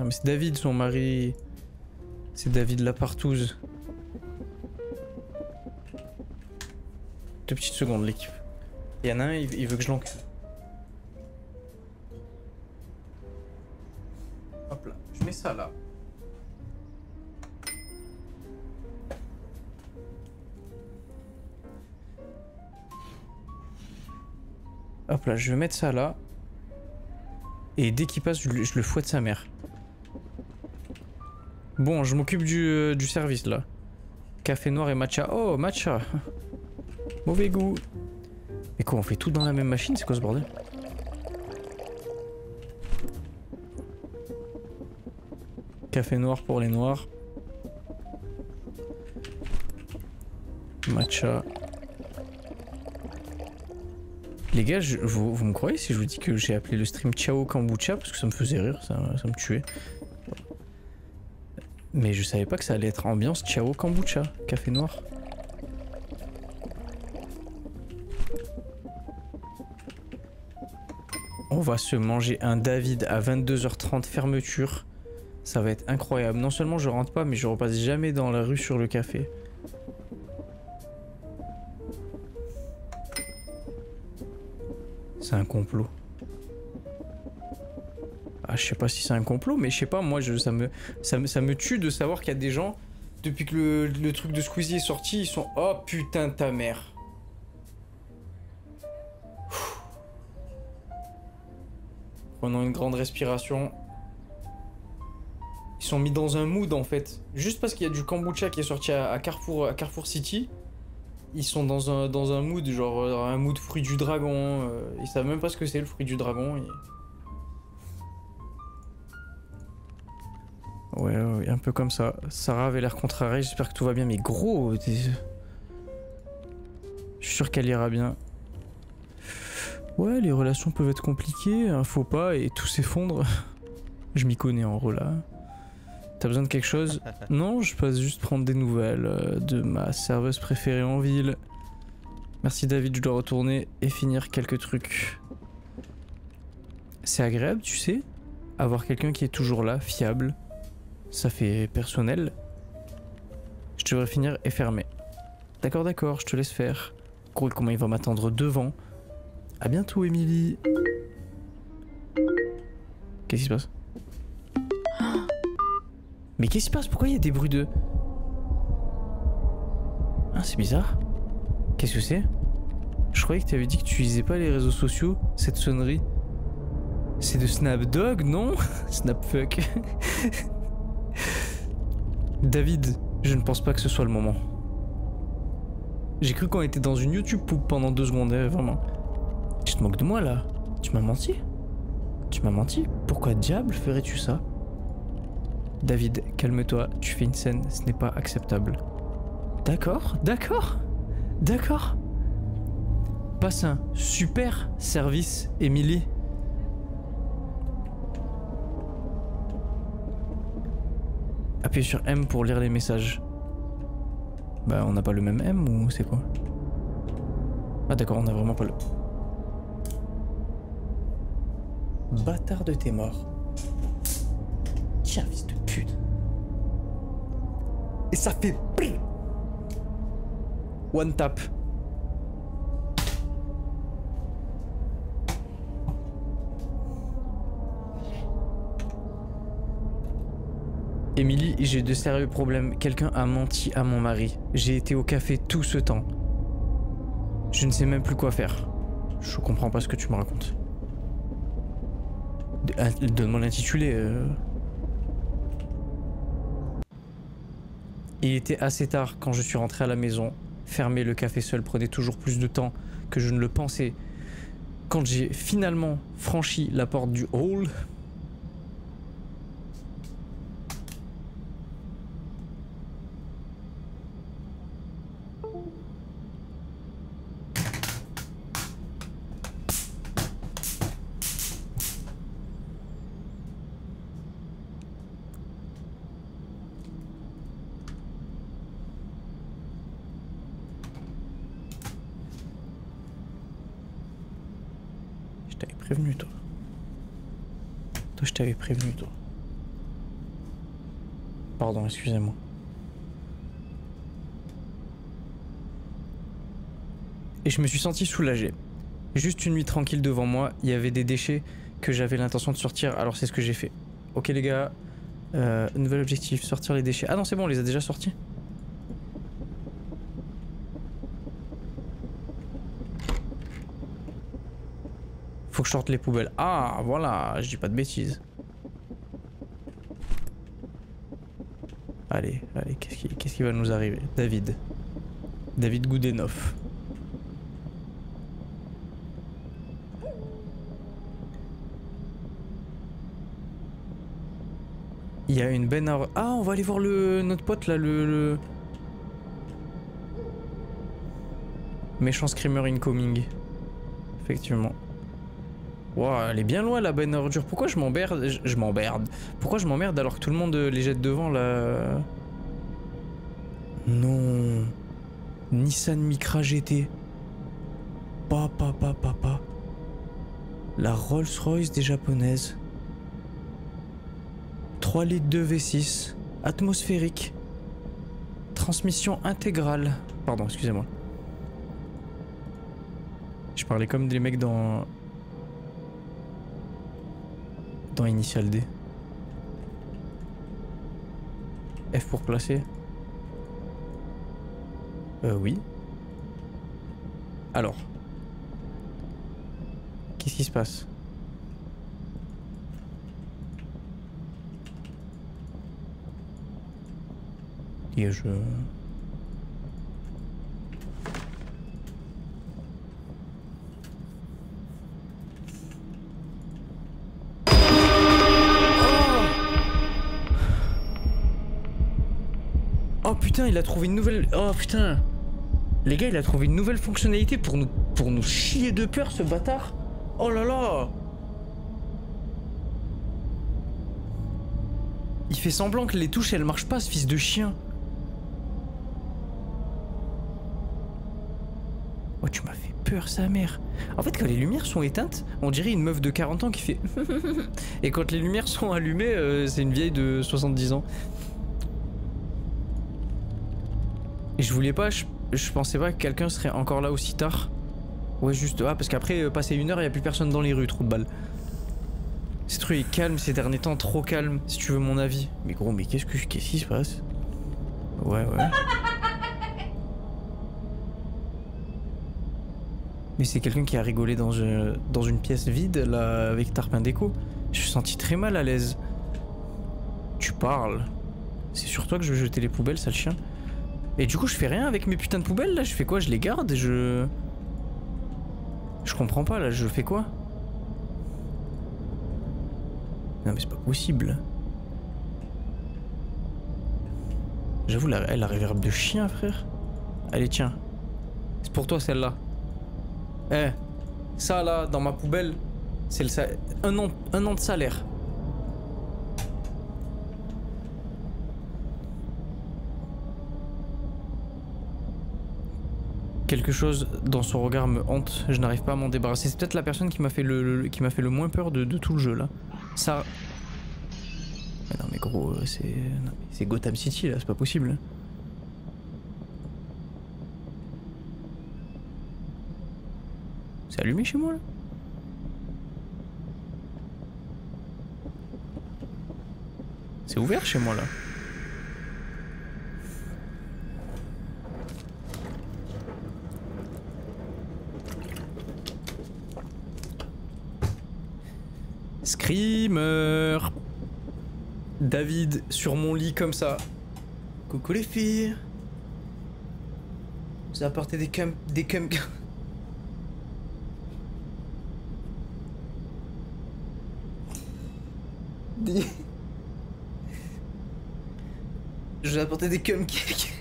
Mais c'est David, son mari. C'est David la partouze. 2 petites secondes, l'équipe. Il y en a un, il veut que je l'encule. Hop là, je mets ça là. Hop là, je vais mettre ça là. Et dès qu'il passe, je le fouette sa mère. Bon, je m'occupe du service là. Café noir et matcha. Oh, matcha. Mauvais goût. Mais quoi, on fait tout dans la même machine? C'est quoi ce bordel? Café noir pour les noirs. Matcha. Les gars, vous me croyez si je vous dis que j'ai appelé le stream Ciao Kombucha parce que ça me faisait rire, ça me tuait. Mais je savais pas que ça allait être ambiance Ciao Kombucha, café noir. On va se manger un David à 22h30 fermeture. Ça va être incroyable. Non seulement je rentre pas, mais je repasse jamais dans la rue sur le café. C'est un complot. Ah, je sais pas si c'est un complot, mais je sais pas, moi ça me tue de savoir qu'il y a des gens, depuis que le truc de Squeezie est sorti, ils sont oh putain ta mère. Prenons une grande respiration. Ils sont mis dans un mood en fait. Juste parce qu'il y a du kombucha qui est sorti à Carrefour City. Ils sont dans un mood, genre un mood fruit du dragon. Ils savent même pas ce que c'est le fruit du dragon. Ouais, un peu comme ça. Sarah avait l'air contrariée, j'espère que tout va bien. Mais gros, je suis sûr qu'elle ira bien. Ouais, les relations peuvent être compliquées, un faux pas et tout s'effondre. Je m'y connais en rela. T'as besoin de quelque chose? Non, je passe juste prendre des nouvelles de ma serveuse préférée en ville. Merci David, je dois retourner et finir quelques trucs. C'est agréable, tu sais, avoir quelqu'un qui est toujours là, fiable. Ça fait personnel. Je devrais finir et fermer. D'accord, d'accord, je te laisse faire. Gros, comment il va m'attendre devant. À bientôt, Émilie. Qu'est-ce qui se passe? Mais qu'est-ce qui se passe? Pourquoi il y a des bruits de... Ah, c'est bizarre. Qu'est-ce que c'est? Je croyais que tu avais dit que tu utilisais pas les réseaux sociaux, cette sonnerie. C'est de Snapdog, non? Snapfuck. David, je ne pense pas que ce soit le moment. J'ai cru qu'on était dans une YouTube poupe pendant 2 secondes, vraiment. Tu te moques de moi là? Tu m'as menti? Tu m'as menti? Pourquoi diable ferais-tu ça? David, calme-toi, tu fais une scène, ce n'est pas acceptable. D'accord, d'accord, d'accord. Passe un super service, Émilie. Appuyez sur M pour lire les messages. Bah, on n'a pas le même M ou c'est quoi? Ah d'accord, on n'a vraiment pas le... Bâtard de tes morts. Tiens, fils de pute. Et ça fait... One tap. Émilie, j'ai de sérieux problèmes. Quelqu'un a menti à mon mari. J'ai été au café tout ce temps. Je ne sais même plus quoi faire. Je comprends pas ce que tu me racontes. Donne-moi l'intitulé. Il était assez tard quand je suis rentré à la maison. Fermer le café seul prenait toujours plus de temps que je ne le pensais. Quand j'ai finalement franchi la porte du hall... Je t'avais prévenu, toi. Toi, je t'avais prévenu, toi. Pardon, excusez-moi. Et je me suis senti soulagé. Juste une nuit tranquille devant moi, il y avait des déchets que j'avais l'intention de sortir, alors c'est ce que j'ai fait. Ok les gars, nouvel objectif, sortir les déchets. Ah non c'est bon, on les a déjà sortis. Faut que je sorte les poubelles. Ah voilà, je dis pas de bêtises. Allez, allez, qu'est-ce qui va nous arriver? David. David Goudenoff. Il y a une benne à... Ah, on va aller voir notre pote là, le... Méchant screamer incoming. Effectivement. Wow, elle est bien loin la benne à ordures. Pourquoi je m'emmerde? Je m'emmerde. Pourquoi je m'emmerde alors que tout le monde les jette devant là? Non. Nissan Micra GT. Papa. La Rolls-Royce des japonaises. 3 litres de V6. Atmosphérique. Transmission intégrale. Pardon, excusez-moi. Je parlais comme des mecs dans Initial D. F pour placer. Oui. Alors. Qu'est-ce qui se passe? Et je... Oh putain, il a trouvé une nouvelle... Oh putain. Les gars, il a trouvé une nouvelle fonctionnalité pour nous chier de peur, ce bâtard. Oh là là. Il fait semblant que les touches, elles marchent pas, ce fils de chien. Oh, tu m'as fait peur, sa mère. En fait, quand les lumières sont éteintes, on dirait une meuf de 40 ans qui fait... Et quand les lumières sont allumées, c'est une vieille de 70 ans. Et je voulais pas... Je pensais pas que quelqu'un serait encore là aussi tard. Ouais, juste... Ah, parce qu'après, passer 1 heure, il y a plus personne dans les rues, trou de balle. Ce truc est calme ces derniers temps, trop calme, si tu veux mon avis. Mais gros, mais qu'est-ce qui se passe? Ouais. Mais c'est quelqu'un qui a rigolé dans une pièce vide, là, avec Tarpin Déco. Je suis senti très mal à l'aise. Tu parles. C'est sur toi que je vais jeter les poubelles, sale chien. Et du coup, je fais rien avec mes putains de poubelles, là. Je fais quoi? Je les garde et je comprends pas, là. Je fais quoi? Non, mais c'est pas possible. J'avoue, elle a réverb de chien, frère. Allez, tiens. C'est pour toi, celle-là. Eh, ça, là, dans ma poubelle, c'est un an de salaire. Quelque chose dans son regard me hante, je n'arrive pas à m'en débarrasser. C'est peut-être la personne qui m'a fait le moins peur de tout le jeu, là. Ça... Mais non mais gros, c'est Gotham City, là, c'est pas possible. C'est allumé chez moi, là? C'est ouvert chez moi, là? Screamer. David sur mon lit comme ça. Coucou les filles. Vous avez apporté des cum... Je vous ai apporté des cum cakes.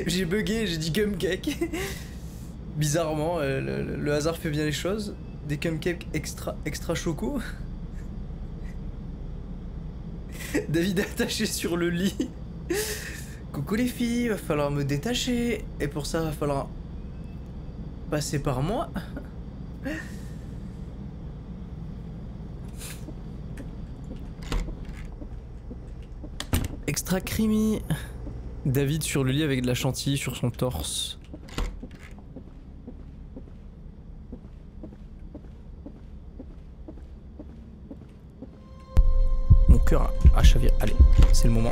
J'ai bugué, j'ai dit cum cake. Bizarrement, le hasard fait bien les choses. Des cum cakes extra choco. David attaché sur le lit. Coucou les filles, va falloir me détacher. Et pour ça, va falloir passer par moi. Extra creamy. David sur le lit avec de la chantilly sur son torse. Mon cœur a chaviré. Allez, c'est le moment.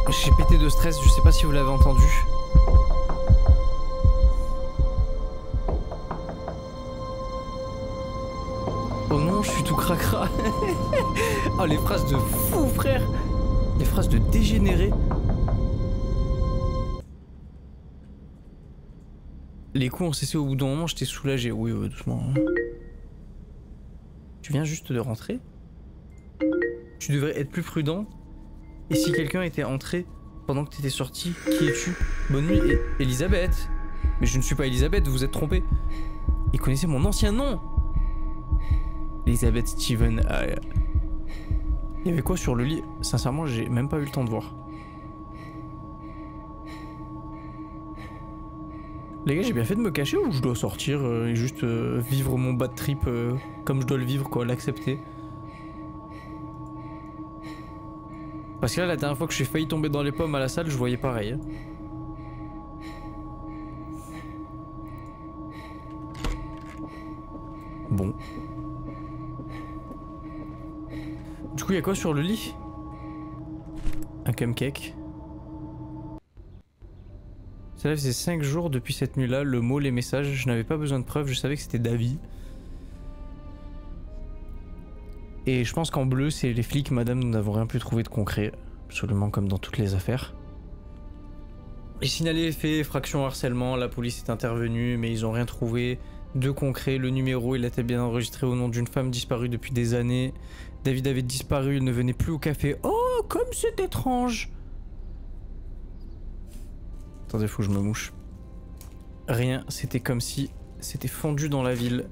J'ai pété de stress, je sais pas si vous l'avez entendu. Oh non, je suis tout cracra. Oh, les phrases de fou, frère. Les phrases de dégénéré. Les coups ont cessé au bout d'un moment, j'étais soulagé. Oui, doucement. Tu viens juste de rentrer? Tu devrais être plus prudent. Et si quelqu'un était entré pendant que tu étais sorti, qui es-tu? Bonne nuit, Elisabeth. Mais je ne suis pas Elisabeth, vous vous êtes trompé. Il connaissait mon ancien nom. Elisabeth Steven. Il y avait quoi sur le lit? Sincèrement, j'ai même pas eu le temps de voir. Les gars, j'ai bien fait de me cacher ou je dois sortir et juste vivre mon bad trip comme je dois le vivre, quoi, l'accepter? Parce que là, la dernière fois que j'ai failli tomber dans les pommes à la salle, je voyais pareil. Hein. Bon. Du coup, il y a quoi sur le lit? Un cupcake. Ça faisait 5 jours depuis cette nuit-là, le mot, les messages, je n'avais pas besoin de preuves, je savais que c'était David. Et je pense qu'en bleu, c'est les flics, madame, nous n'avons rien pu trouver de concret. Absolument comme dans toutes les affaires. Et signalé les faits, fraction harcèlement, la police est intervenue, mais ils ont rien trouvé de concret. Le numéro, il était bien enregistré au nom d'une femme disparue depuis des années. David avait disparu, il ne venait plus au café. Oh, comme c'est étrange! Attendez, faut que je me mouche. Rien, c'était comme si c'était fondu dans la ville.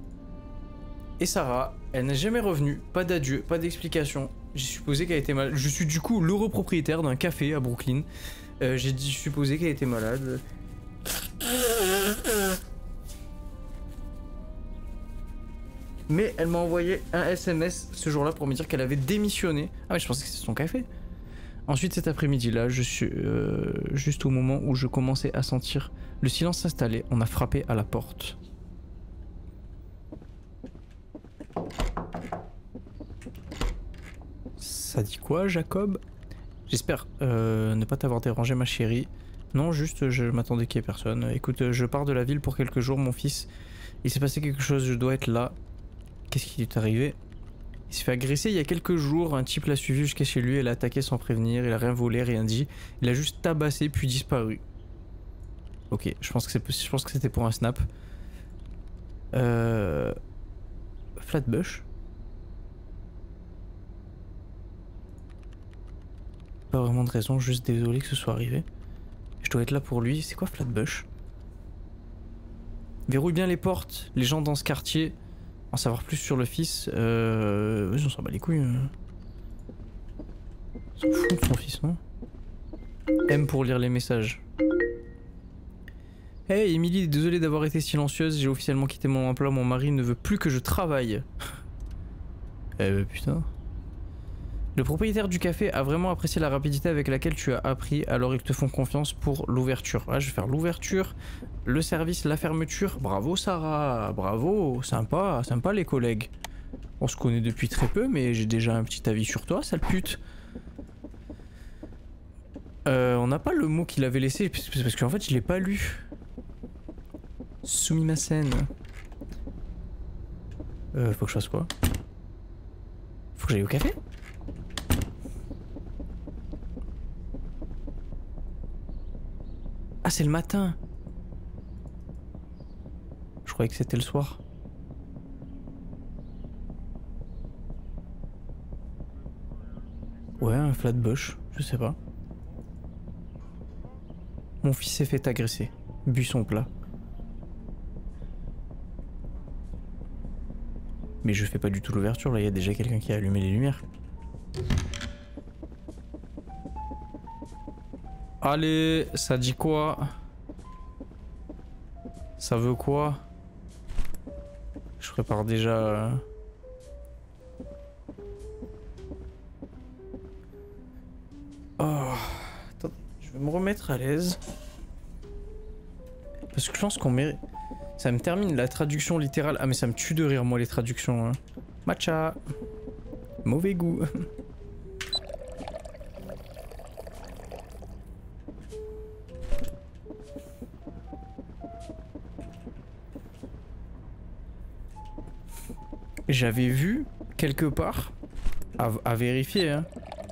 Et Sarah, elle n'est jamais revenue, pas d'adieu, pas d'explication. J'ai supposé qu'elle était malade. Je suis du coup l'heureux propriétaire d'un café à Brooklyn. J'ai supposé qu'elle était malade. Mais elle m'a envoyé un SMS ce jour-là pour me dire qu'elle avait démissionné. Ah ouais, je pensais que c'était son café. Ensuite, cet après-midi-là, je suis juste au moment où je commençais à sentir le silence s'installer, on a frappé à la porte. Ça dit quoi, Jacob? J'espère ne pas t'avoir dérangé, ma chérie. Non, juste, je m'attendais qu'il y ait personne. Écoute, je pars de la ville pour quelques jours, mon fils. Il s'est passé quelque chose, je dois être là. Qu'est-ce qui est arrivé? Il s'est fait agresser il y a quelques jours, un type l'a suivi jusqu'à chez lui, elle a attaqué sans prévenir, il a rien volé, rien dit. Il a juste tabassé puis disparu. Ok, je pense que c'était pour un snap. Flatbush. Pas vraiment de raison, juste désolé que ce soit arrivé. Je dois être là pour lui. C'est quoi Flatbush? Verrouille bien les portes, les gens dans ce quartier. En savoir plus sur le fils. Vas-y, on s'en bat les couilles. On s'en fout de son fils, non? M pour lire les messages. Hey Emily, désolé d'avoir été silencieuse, j'ai officiellement quitté mon emploi, mon mari ne veut plus que je travaille. Putain. Le propriétaire du café a vraiment apprécié la rapidité avec laquelle tu as appris, alors ils te font confiance pour l'ouverture. Ah, je vais faire l'ouverture, le service, la fermeture. Bravo Sarah, bravo, sympa, sympa les collègues. On se connaît depuis très peu, mais j'ai déjà un petit avis sur toi, sale pute. On n'a pas le mot qu'il avait laissé, parce qu'en fait je l'ai pas lu. Sumimasen. Faut que je fasse quoi? Faut que j'aille au café? Ah, c'est le matin. Je croyais que c'était le soir. Ouais, un Flatbush, je sais pas. Mon fils s'est fait agresser. Bu son plat. Mais je fais pas du tout l'ouverture, là, il y a déjà quelqu'un qui a allumé les lumières. Allez, ça dit quoi? Ça veut quoi? Je prépare déjà... Oh, attends, je vais me remettre à l'aise. Parce que je pense qu'on mérite... Ça me termine la traduction littérale. Ah mais ça me tue de rire moi les traductions. Hein. Matcha. Mauvais goût. J'avais vu quelque part, à vérifier, hein.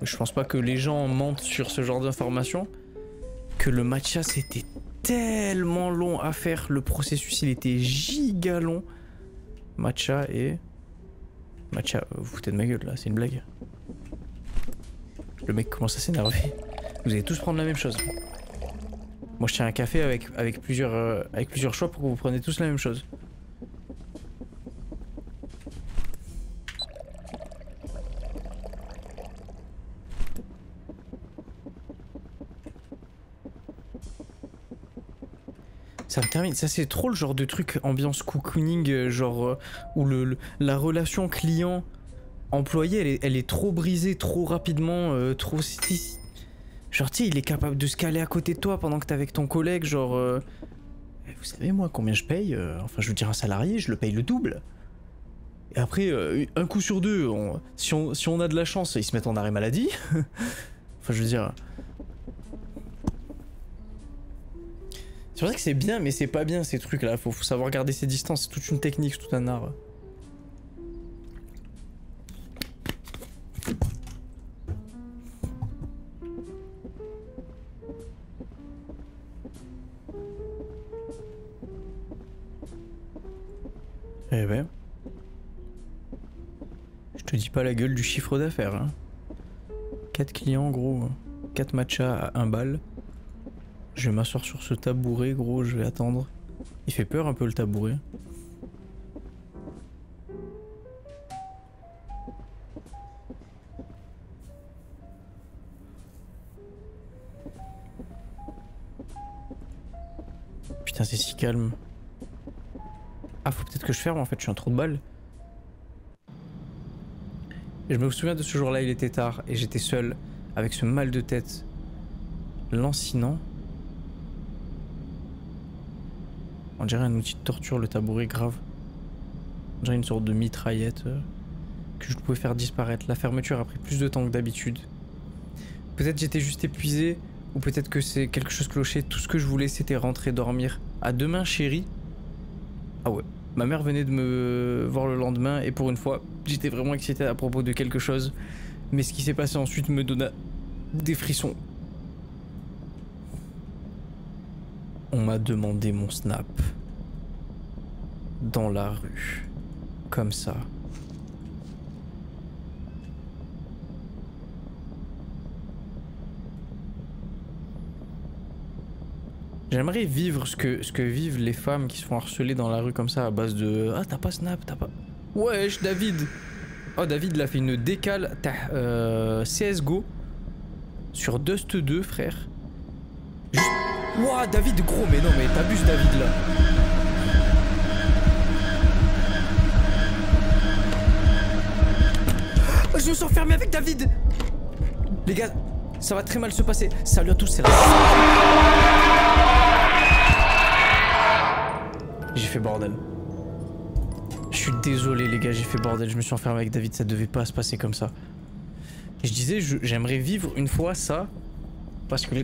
Je pense pas que les gens mentent sur ce genre d'informations, que le matcha c'était tellement long à faire, le processus il était giga long. Matcha et... Matcha, vous vous foutez de ma gueule là, c'est une blague. Le mec commence à s'énerver. Vous allez tous prendre la même chose. Moi je tiens un café avec plusieurs choix pour que vous preniez tous la même chose. Ça me termine, ça c'est trop le genre de truc ambiance cocooning, genre où la relation client-employé elle est trop brisée trop rapidement, trop... Genre tu sais il est capable de se caler à côté de toi pendant que t'es avec ton collègue, genre... Vous savez moi combien je paye, enfin je veux dire un salarié je le paye le double. Et après un coup sur deux, si on a de la chance ils se mettent en arrêt maladie. Enfin je veux dire... C'est vrai que c'est bien, mais c'est pas bien ces trucs là. Faut savoir garder ses distances. C'est toute une technique, c'est tout un art. Eh ben. Je te dis pas la gueule du chiffre d'affaires. Hein. 4 clients, gros. 4 matchas à 1 bal. Je vais m'asseoir sur ce tabouret, gros. Je vais attendre. Il fait peur un peu le tabouret. Putain, c'est si calme. Ah, faut peut-être que je ferme en fait, je suis un trou de balle. Et je me souviens de ce jour-là, il était tard et j'étais seul avec ce mal de tête lancinant. On dirait un outil de torture, le tabouret, grave. On dirait une sorte de mitraillette que je pouvais faire disparaître. La fermeture a pris plus de temps que d'habitude. Peut-être j'étais juste épuisé ou peut-être que c'est quelque chose clochait. Tout ce que je voulais, c'était rentrer dormir. À demain, chérie. Ah ouais. Ma mère venait de me voir le lendemain et pour une fois, j'étais vraiment excité à propos de quelque chose. Mais ce qui s'est passé ensuite me donna des frissons. On m'a demandé mon snap. Dans la rue. Comme ça. J'aimerais vivre ce que vivent les femmes qui se font harceler dans la rue comme ça à base de « Ah, t'as pas Snap, t'as pas... » Wesh, David. Oh, David, il a fait une décale CSGO sur Dust 2, frère. Juste... Ouah, David, gros, mais non, mais t'abuses, David, là. Oh, je me suis enfermé avec David. Les gars, ça va très mal se passer. Salut à tous, c'est la... J'ai fait bordel. Je suis désolé les gars, j'ai fait bordel. Je me suis enfermé avec David, ça devait pas se passer comme ça. Et je disais, j'aimerais vivre une fois ça. Parce que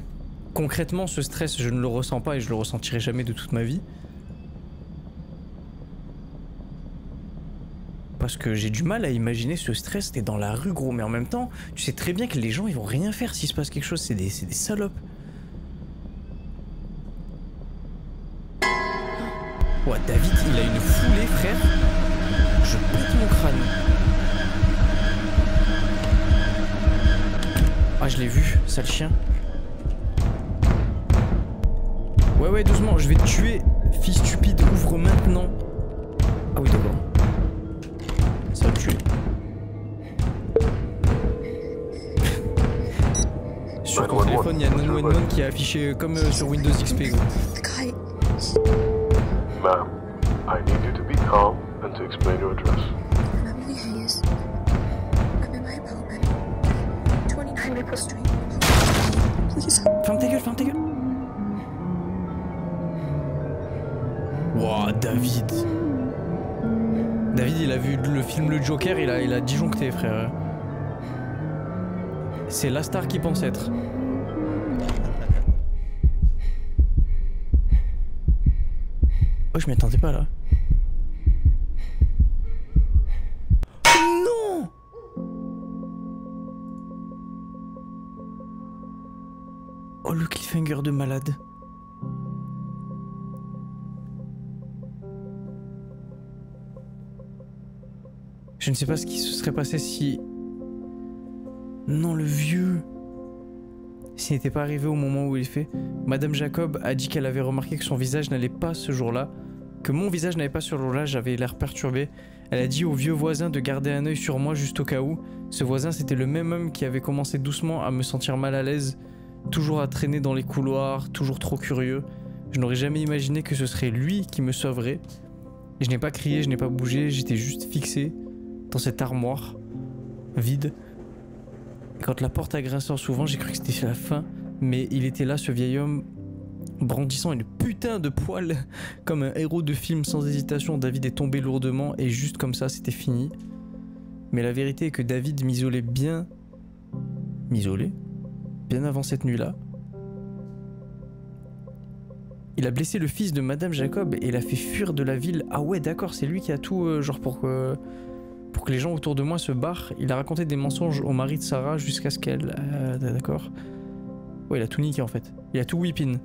concrètement, ce stress, je ne le ressens pas et je le ressentirai jamais de toute ma vie. Parce que j'ai du mal à imaginer ce stress, t'es dans la rue gros. Mais en même temps, tu sais très bien que les gens ils vont rien faire s'il se passe quelque chose, c'est des salopes. Ouais, David, il a une foulée, frère. Je pète mon crâne. Ah, je l'ai vu, sale chien. Ouais, doucement, je vais te tuer. Fils stupide, ouvre maintenant. Ah oui, d'accord. Ça va te tuer. Sur ton téléphone, il y a 911 qui est affiché comme sur Windows XP. Ma'am, I need you to be calm and to explain your address. Emily Hayes. I'm in my apartment. 29 Maple Street. Please. Ferme ta gueule, ferme ta gueule. Wow, David. David, il a vu le film Le Joker, il a disjoncté, frère. C'est la star qu'il pense être. Oh, je m'y attendais pas là. Non! Oh, le cliffhanger de malade. Je ne sais pas ce qui se serait passé si... Non, le vieux... S'il n'était pas arrivé au moment où il fait. Madame Jacob a dit qu'elle avait remarqué que son visage n'allait pas ce jour-là. Que mon visage n'allait pas ce jour-là, j'avais l'air perturbé. Elle a dit au vieux voisin de garder un œil sur moi juste au cas où. Ce voisin, c'était le même homme qui avait commencé doucement à me sentir mal à l'aise. Toujours à traîner dans les couloirs, toujours trop curieux. Je n'aurais jamais imaginé que ce serait lui qui me sauverait. Et je n'ai pas crié, je n'ai pas bougé, j'étais juste fixé dans cette armoire vide. Et quand la porte a grincé en s'ouvrant, j'ai cru que c'était la fin. Mais il était là, ce vieil homme, brandissant une putain de poêle. Comme un héros de film, sans hésitation, David est tombé lourdement et juste comme ça, c'était fini. Mais la vérité est que David m'isolait bien... M'isolait bien avant cette nuit-là. Il a blessé le fils de Madame Jacob et l'a fait fuir de la ville. Ah ouais, d'accord, c'est lui qui a tout, genre pour que les gens autour de moi se barrent. Il a raconté des mensonges au mari de Sarah jusqu'à ce qu'elle... d'accord. Ouais, il a tout niqué en fait. Il a tout whippin.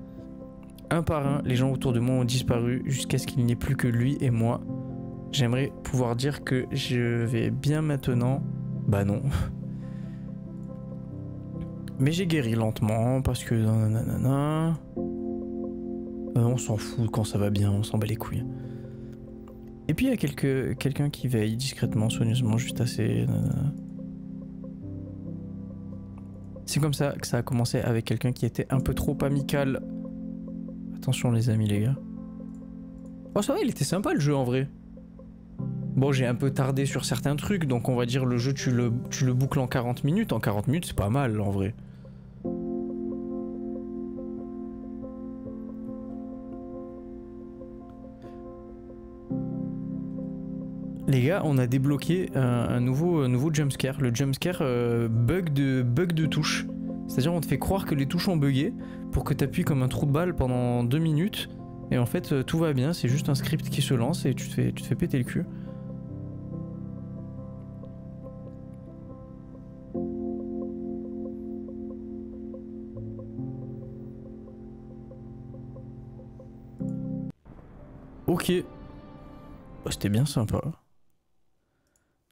Un par un, les gens autour de moi ont disparu jusqu'à ce qu'il n'y ait plus que lui et moi. J'aimerais pouvoir dire que je vais bien maintenant. Bah non. Mais j'ai guéri lentement parce que... nanana. On s'en fout quand ça va bien, on s'en bat les couilles. Et puis il y a quelqu'un qui veille discrètement, soigneusement, juste assez... nanana. C'est comme ça que ça a commencé avec quelqu'un qui était un peu trop amical. Attention les amis les gars. Oh ça va, il était sympa le jeu en vrai. Bon j'ai un peu tardé sur certains trucs, donc on va dire le jeu tu le boucles en 40 minutes. En 40 minutes c'est pas mal en vrai. Les gars, on a débloqué un nouveau jumpscare. Le jumpscare bug de touche. C'est-à-dire on te fait croire que les touches ont bugué pour que t'appuies comme un trou de balle pendant 2 minutes. Et en fait tout va bien, c'est juste un script qui se lance et tu te fais péter le cul. Ok. Bah, c'était bien sympa.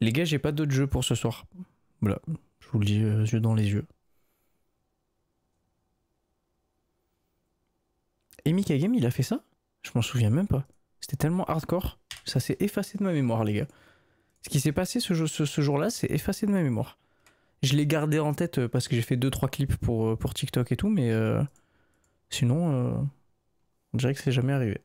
Les gars, j'ai pas d'autres jeux pour ce soir. Voilà, je vous le dis, yeux dans les yeux. Et Mika Game, il a fait ça? Je m'en souviens même pas. C'était tellement hardcore. Ça s'est effacé de ma mémoire, les gars. Ce qui s'est passé ce jour-là, c'est effacé de ma mémoire. Je l'ai gardé en tête parce que j'ai fait 2-3 clips pour TikTok et tout, mais sinon, on dirait que c'est jamais arrivé.